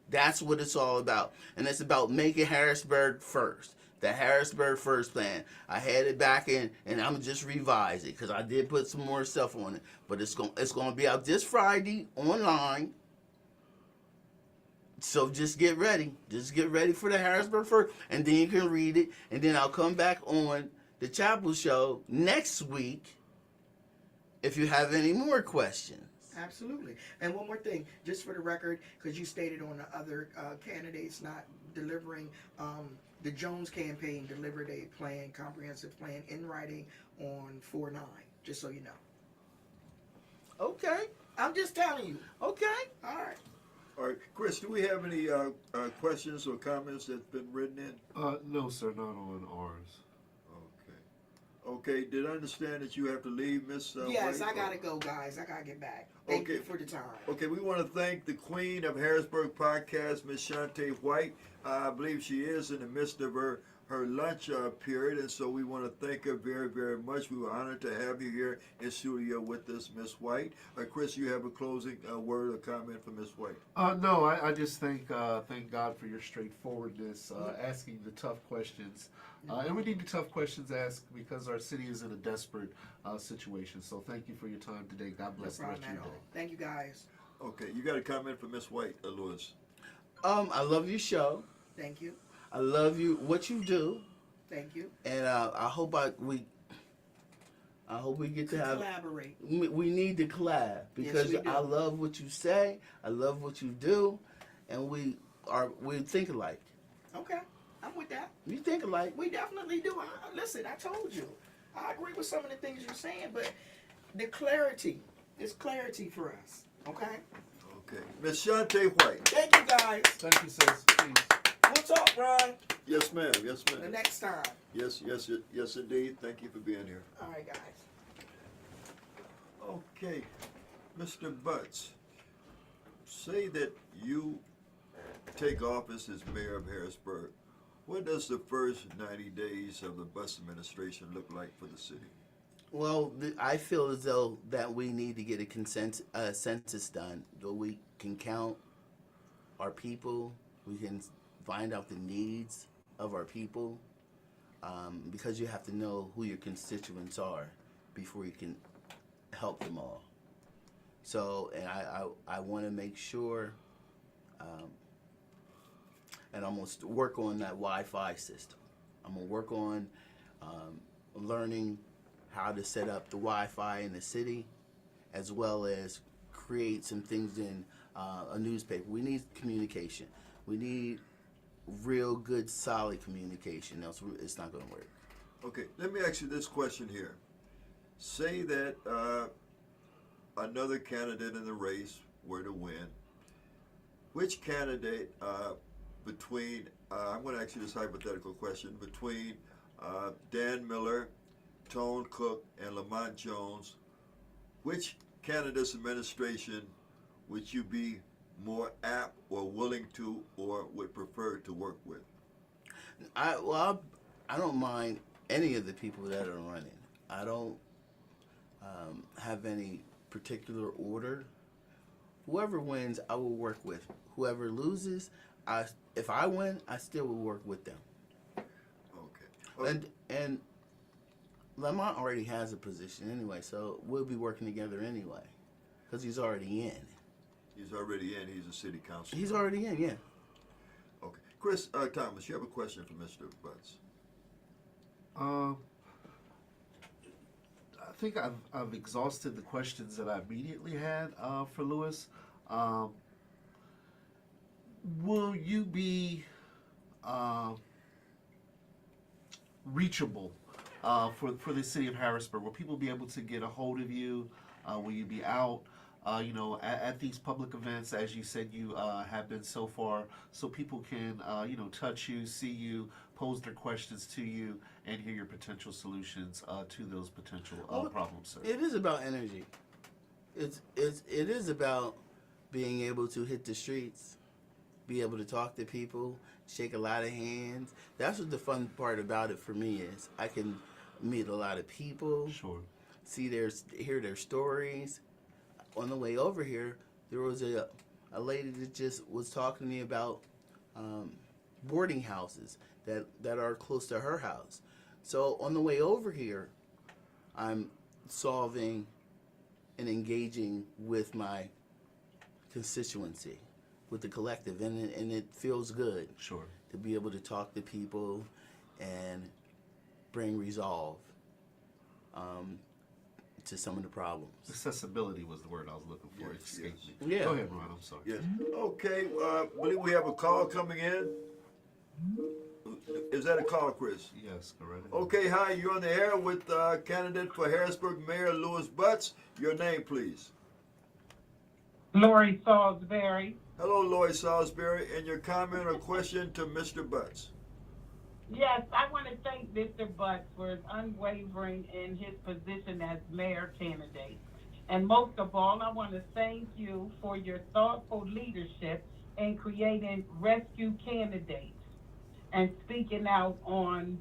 That's what it's all about. And it's about making Harrisburg first. The Harrisburg first plan. I had it back in, and I'm just revise it because I did put some more stuff on it. But it's gonna be out this Friday online. So just get ready. Just get ready for the Harrisburg first, and then you can read it. And then I'll come back on the Chapel Show next week if you have any more questions. Absolutely. And one more thing, just for the record, because you stated on the other candidates not delivering, the Jones campaign delivered a plan, comprehensive plan in writing on 4/9, just so you know. Okay. I'm just telling you. Okay. All right. All right, Chris, do we have any questions or comments that's been written in? No, sir, not on ours. Okay, did I understand that you have to leave, Miss Yes, White? I gotta go, guys. I gotta get back. Thank you for the time. Okay, we want to thank the queen of Harrisburg podcast, Miss Shantae White. I believe she is in the midst of her lunch period, and so we want to thank her very, very much. We were honored to have you here in studio with us, Miss White. Chris, you have a closing word or comment for Miss White? No, I just thank God for your straightforwardness, asking the tough questions. And we need the tough questions asked because our city is in a desperate situation. So thank you for your time today. God bless the rest of your day. Thank you, guys. Okay, you got a comment for Miss White, Lewis? I love your show. Thank you. I love you. What you do. Thank you. And I hope we get to have collaborate. We need to collab because Yes, we do. I love what you say. I love what you do, and we think alike. Okay, I'm with that. You think alike. We definitely do. Listen, I told you. I agree with some of the things you're saying, but the clarity is clarity for us. Okay? Okay. Miss Shantae White. Thank you, guys. Thank you, sis. Peace. We'll talk, Ron, Yes, ma'am. Yes, the ma'am. next time. Yes, indeed. Thank you for being here. All right, guys. Okay, Mr. Butts, say that you take office as mayor of Harrisburg. What does the first 90 days of the Butts administration look like for the city? Well, I feel as though that we need to get a census done, so we can count our people. We can find out the needs of our people, because you have to know who your constituents are before you can help them all. So, and I want to make sure, and I'm going to work on that Wi-Fi system. I'm going to work on learning how to set up the Wi-Fi in the city, as well as create some things in a newspaper. We need communication. We need real good, solid communication. Else it's not going to work. Okay, let me ask you this question here. Say that another candidate in the race were to win. Which candidate between, I'm going to ask you this hypothetical question, between Dan Miller, Tone Cook, and Lamont Jones, which candidate's administration would you be more apt or willing to or would prefer to work with? I don't mind any of the people that are running. I don't have any particular order. Whoever wins, I will work with. Whoever loses, if I win, I still will work with them. Okay. And Lamont already has a position anyway, so we'll be working together anyway, because he's already in. He's already in. He's a city councilor. He's already in, yeah. Okay. Chris Thomas, you have a question for Mr. Butts. I think I've exhausted the questions that I immediately had for Lewis. Will you be reachable for the city of Harrisburg? Will people be able to get a hold of you? Will you be out, at these public events, as you said you have been so far, so people can, touch you, see you, pose their questions to you, and hear your potential solutions to those potential problems, sir? It is about energy. It is about being able to hit the streets, be able to talk to people, shake a lot of hands. That's what the fun part about it for me is. I can meet a lot of people, Sure. hear their stories. On the way over here, there was a lady that just was talking to me about boarding houses that are close to her house. So on the way over here, I'm solving and engaging with my constituency, with the collective, and it feels good. Sure. To be able to talk to people and bring resolve to some of the problems. Accessibility was the word I was looking for. It Yes, escaped yes. me. Yeah. Go ahead, Ron. I'm sorry. Yes. Okay. I believe we have a call coming in. Is that a call, Chris? Yes, correct. Okay. Hi. You're on the air with candidate for Harrisburg Mayor Lewis Butts. Your name, please. Lori Salisbury. Hello, Lloyd Salisbury, and your comment or question to Mr. Butts. Yes, I want to thank Mr. Butts for his unwavering in his position as mayor candidate. And most of all, I want to thank you for your thoughtful leadership in creating rescue candidates and speaking out on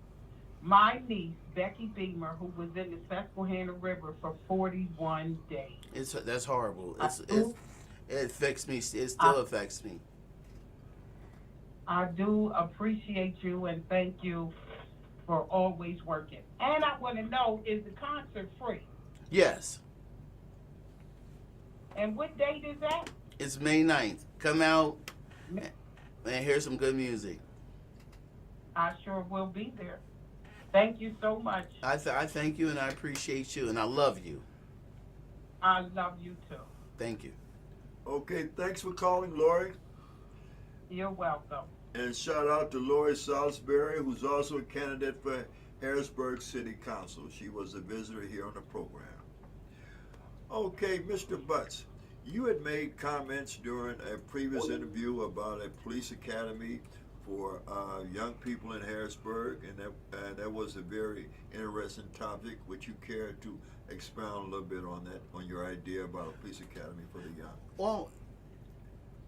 my niece, Becky Beamer, who was in the Susquehanna River for 41 days. That's horrible. It affects me. It still affects me. I do appreciate you and thank you for always working. And I want to know, is the concert free? Yes. And what date is that? It's May 9th. Come out and hear some good music. I sure will be there. Thank you so much. I thank you and I appreciate you and I love you. I love you too. Thank you. Okay. Thanks for calling, Lori. You're welcome. And shout out to Lori Salisbury, who's also a candidate for Harrisburg City Council. She was a visitor here on the program. Okay, Mr. Butts, you had made comments during a previous interview about a police academy for young people in Harrisburg, and that was a very interesting topic. Would you care to expound a little bit on that, on your idea about a police academy for the young? Well,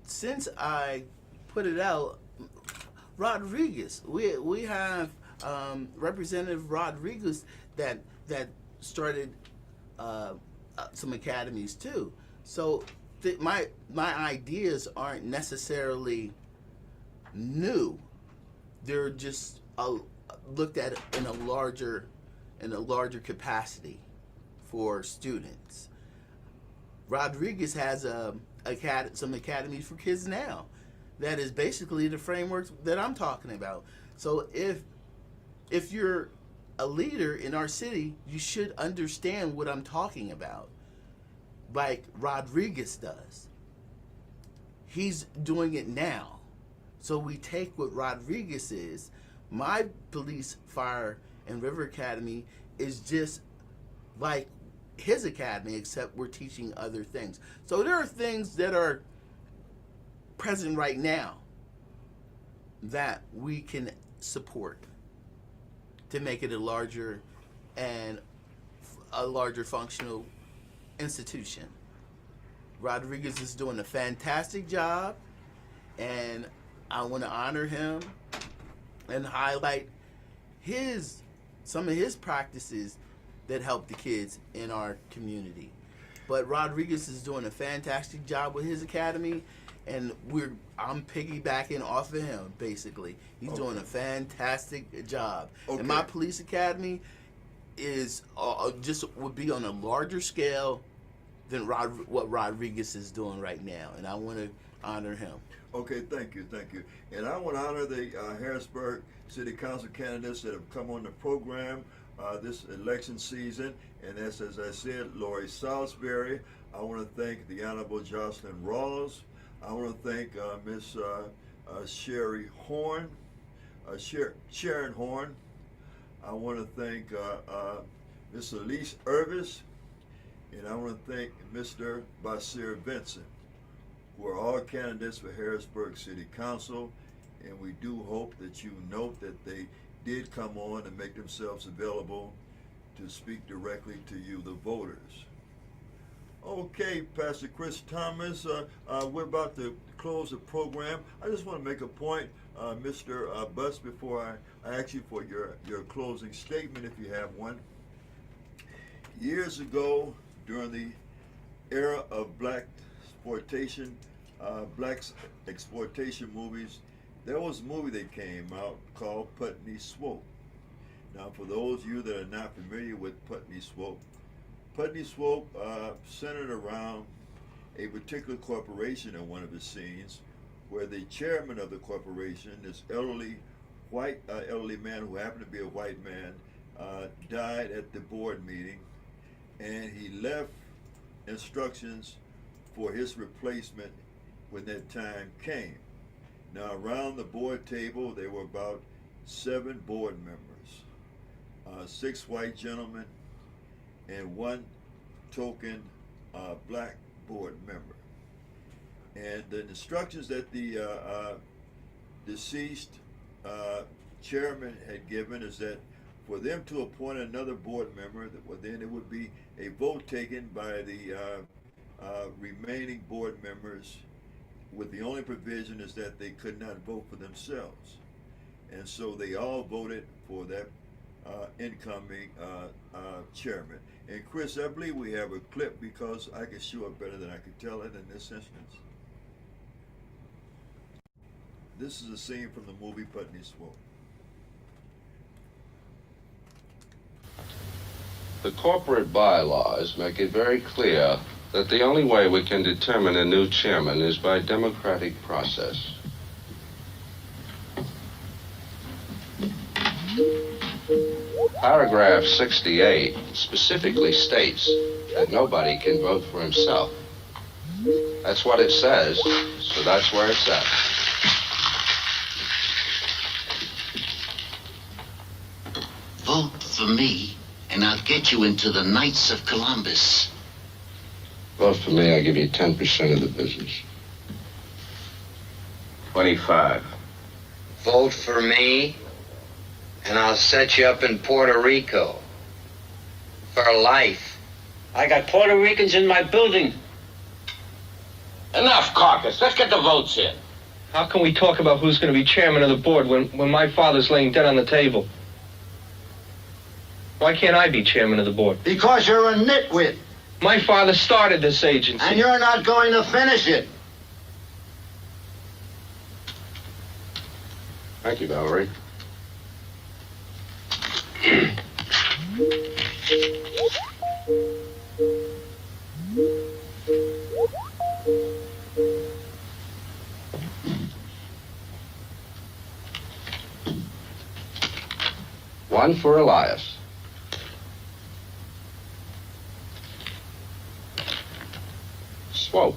since I put it out, Rodriguez, we have Representative Rodriguez that started some academies too. So my ideas aren't necessarily new. They're just looked at in a larger capacity for students. Rodriguez has some academies for kids now. That is basically the framework that I'm talking about. So if you're a leader in our city, you should understand what I'm talking about, like Rodriguez does. He's doing it now. So we take what Rodriguez is. My police, fire, and river academy is just like his academy, except we're teaching other things. So there are things that are present right now that we can support to make it a larger functional institution. Rodriguez is doing a fantastic job, and I want to honor him and highlight some of his practices that help the kids in our community. But Rodriguez is doing a fantastic job with his academy, and I'm piggybacking off of him, basically. He's doing a fantastic job. And my police academy is would be on a larger scale than what Rodriguez is doing right now, and I want to honor him. Okay, thank you. And I want to honor the Harrisburg City Council candidates that have come on the program this election season, and that's, as I said, Lori Salisbury. I want to thank the Honorable Jocelyn Rawls. I want to thank Miss Sharon Horn. I want to thank Miss Elise Irvis, and I want to thank Mr. Basir Vincent, who are all candidates for Harrisburg City Council, and we do hope that you note that they did come on and make themselves available to speak directly to you, the voters. Okay, Pastor Chris Thomas, we're about to close the program. I just want to make a point, Mr. Butts, before I ask you for your closing statement, if you have one. Years ago, during the era of black exploitation movies, there was a movie that came out called Putney Swope. Now, for those of you that are not familiar with Putney Swope centered around a particular corporation in one of the scenes, where the chairman of the corporation, this elderly man who happened to be a white man, died at the board meeting, and he left instructions for his replacement when that time came. Now, around the board table, there were about 7 board members, 6 white gentlemen, and 1 token black board member. And the instructions that the deceased chairman had given is that for them to appoint another board member, then it would be a vote taken by the remaining board members, with the only provision is that they could not vote for themselves. And so they all voted for that incoming chairman. And Chris, I believe we have a clip, because I can show it better than I could tell it in this instance. This is a scene from the movie Putney Swope. The corporate bylaws make it very clear that the only way we can determine a new chairman is by democratic process. Paragraph 68 specifically states that nobody can vote for himself. That's what it says, so that's where it's at. Vote for me, and I'll get you into the Knights of Columbus. Vote for me, I'll give you 10% of the business. 25. Vote for me, and I'll set you up in Puerto Rico. For life. I got Puerto Ricans in my building. Enough, caucus. Let's get the votes in. How can we talk about who's going to be chairman of the board when my father's laying dead on the table? Why can't I be chairman of the board? Because you're a nitwit. My father started this agency. And you're not going to finish it. Thank you, Valerie. One for Elias. Swope.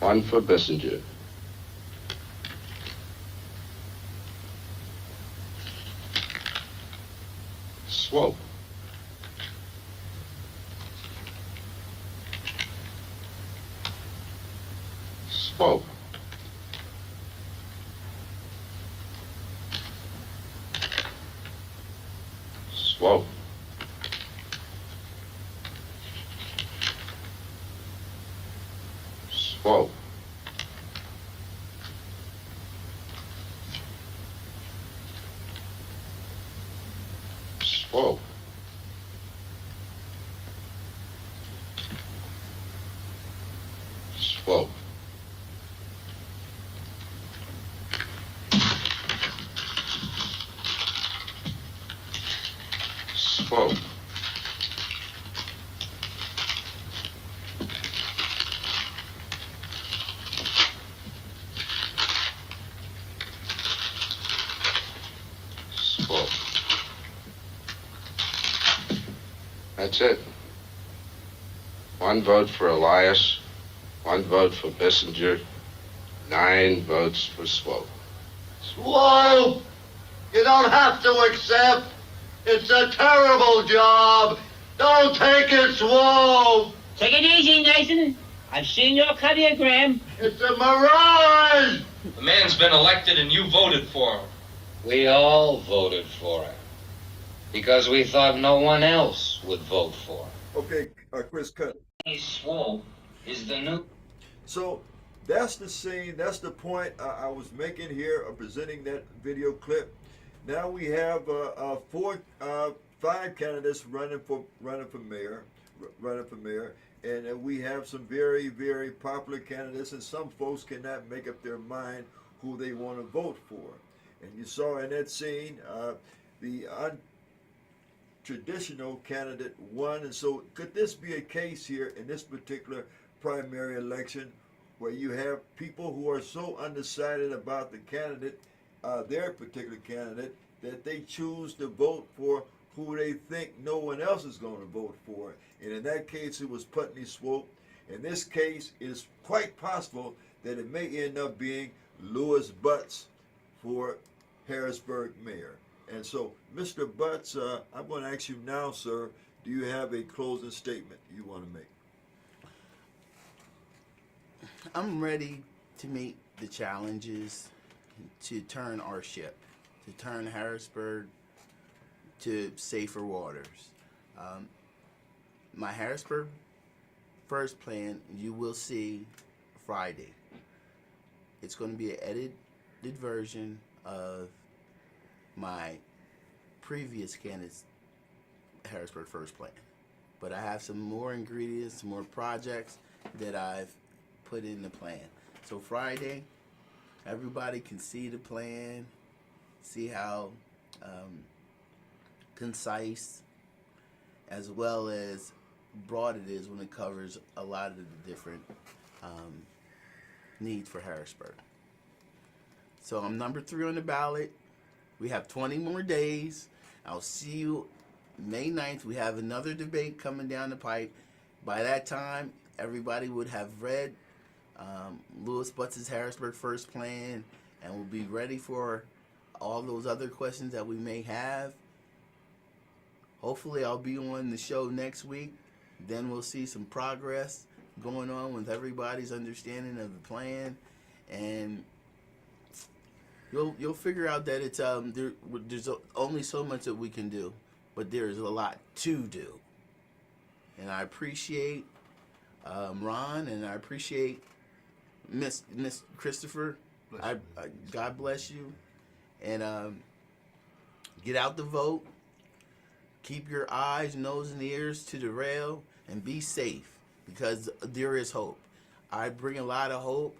One for Bissinger. Swope. Swope. Swope. Swope. Swope. Swope. Swope. Swope. That's it. One vote for Elias, one vote for Bissinger, 9 votes for Swope. Swope! You don't have to accept. It's a terrible job. Don't take it, Swope. Take it easy, Nathan. I've seen your cardiogram. It's a mirage. The man's been elected and you voted for him. We all voted for him because we thought no one else would vote for him. Okay, Chris, cut. Swope is the new. So that's the scene. That's the point I was making here of presenting that video clip. Now we have 5 candidates running for mayor, and we have some very, very popular candidates, and some folks cannot make up their mind who they want to vote for. And you saw in that scene the untraditional candidate won. And so could this be a case here in this particular primary election where you have people who are so undecided about the candidate, their particular candidate, that they choose to vote for who they think no one else is going to vote for? And in that case, it was Putney Swope. In this case, it's quite possible that it may end up being Louis Butts for Harrisburg mayor. And so, Mr. Butts, I'm going to ask you now, sir, do you have a closing statement you want to make? I'm ready to meet the challenges to turn our ship, to turn Harrisburg to safer waters. My Harrisburg first plan, you will see Friday. It's going to be an edited version of my previous candidate's Harrisburg first plan. But I have some more ingredients, some more projects that I've put in the plan. So Friday, everybody can see the plan, see how concise as well as broad it is when it covers a lot of the different needs for Harrisburg. So I'm number 3 on the ballot. We have 20 more days. I'll see you May 9th. We have another debate coming down the pipe. By that time, everybody would have read Louis Butts' Harrisburg first plan and will be ready for all those other questions that we may have. Hopefully I'll be on the show next week. Then we'll see some progress going on with everybody's understanding of the plan, and you'll figure out that it's there's only so much that we can do, but there's a lot to do. And I appreciate Ron, and I appreciate Miss Christopher. God bless you, and get out the vote. Keep your eyes, nose, and ears to the rail, and be safe, because there is hope. I bring a lot of hope.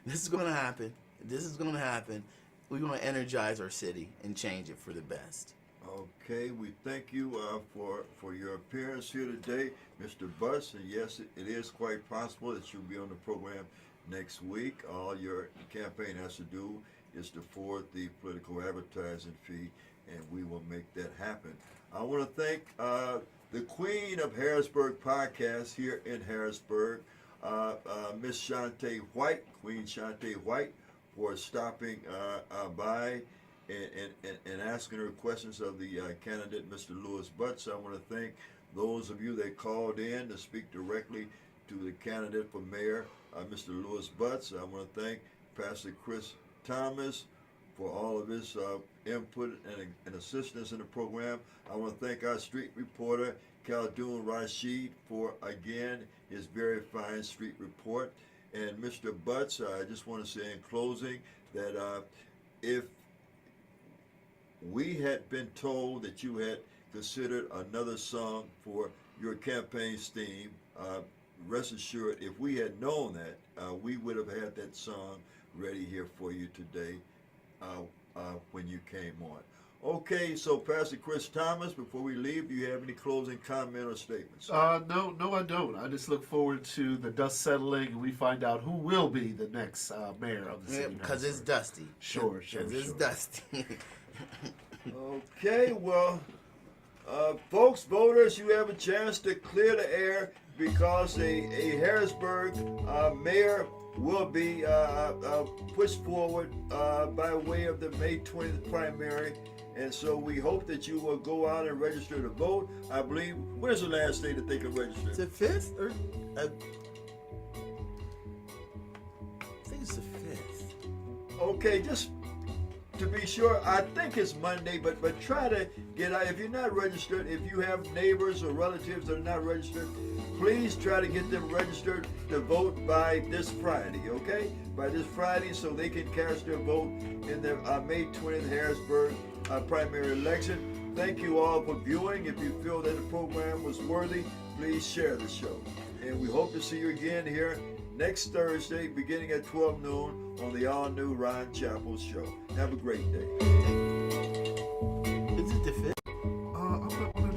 This is going to happen. This is going to happen. We're going to energize our city and change it for the best. Okay, we thank you for your appearance here today, Mr. Butts. And yes, it is quite possible that you'll be on the program next week. All your campaign has to do is to forward the political advertising fee, and we will make that happen. I want to thank the queen of Harrisburg podcast here in Harrisburg, Miss Shantae White, Queen Shantae White, for stopping by and asking her questions of the candidate, Mr. Lewis Butts. I want to thank those of you that called in to speak directly to the candidate for mayor, Mr. Lewis Butts. I want to thank Pastor Chris Thomas for all of his input and assistance in the program. I want to thank our street reporter, Khaldun Rashid, for, again, his very fine street report. And Mr. Butts, I just want to say in closing that if we had been told that you had considered another song for your campaign theme, rest assured, if we had known that, we would have had that song ready here for you today when you came on. Okay, so Pastor Chris Thomas, before we leave, do you have any closing comment or statements? No, I don't. I just look forward to the dust settling and we find out who will be the next mayor of the city. Because it's dusty. Sure. Because it's dusty. Okay, well, folks, voters, you have a chance to clear the air because a Harrisburg mayor will be pushed forward by way of the May 20th primary. And so we hope that you will go out and register to vote. I believe, when is the last day that they can register? It's the 5th? Or, I think it's the 5th. Okay, just to be sure, I think it's Monday, but try to get out. If you're not registered, if you have neighbors or relatives that are not registered, please try to get them registered to vote by this Friday, okay? By this Friday, so they can cast their vote in the May 20th Harrisburg primary election. Thank you all for viewing. If you feel that the program was worthy, please share the show. And we hope to see you again here next Thursday, beginning at 12 noon on the all-new Ron Chapel Show. Have a great day. Is it the 5th? I'm not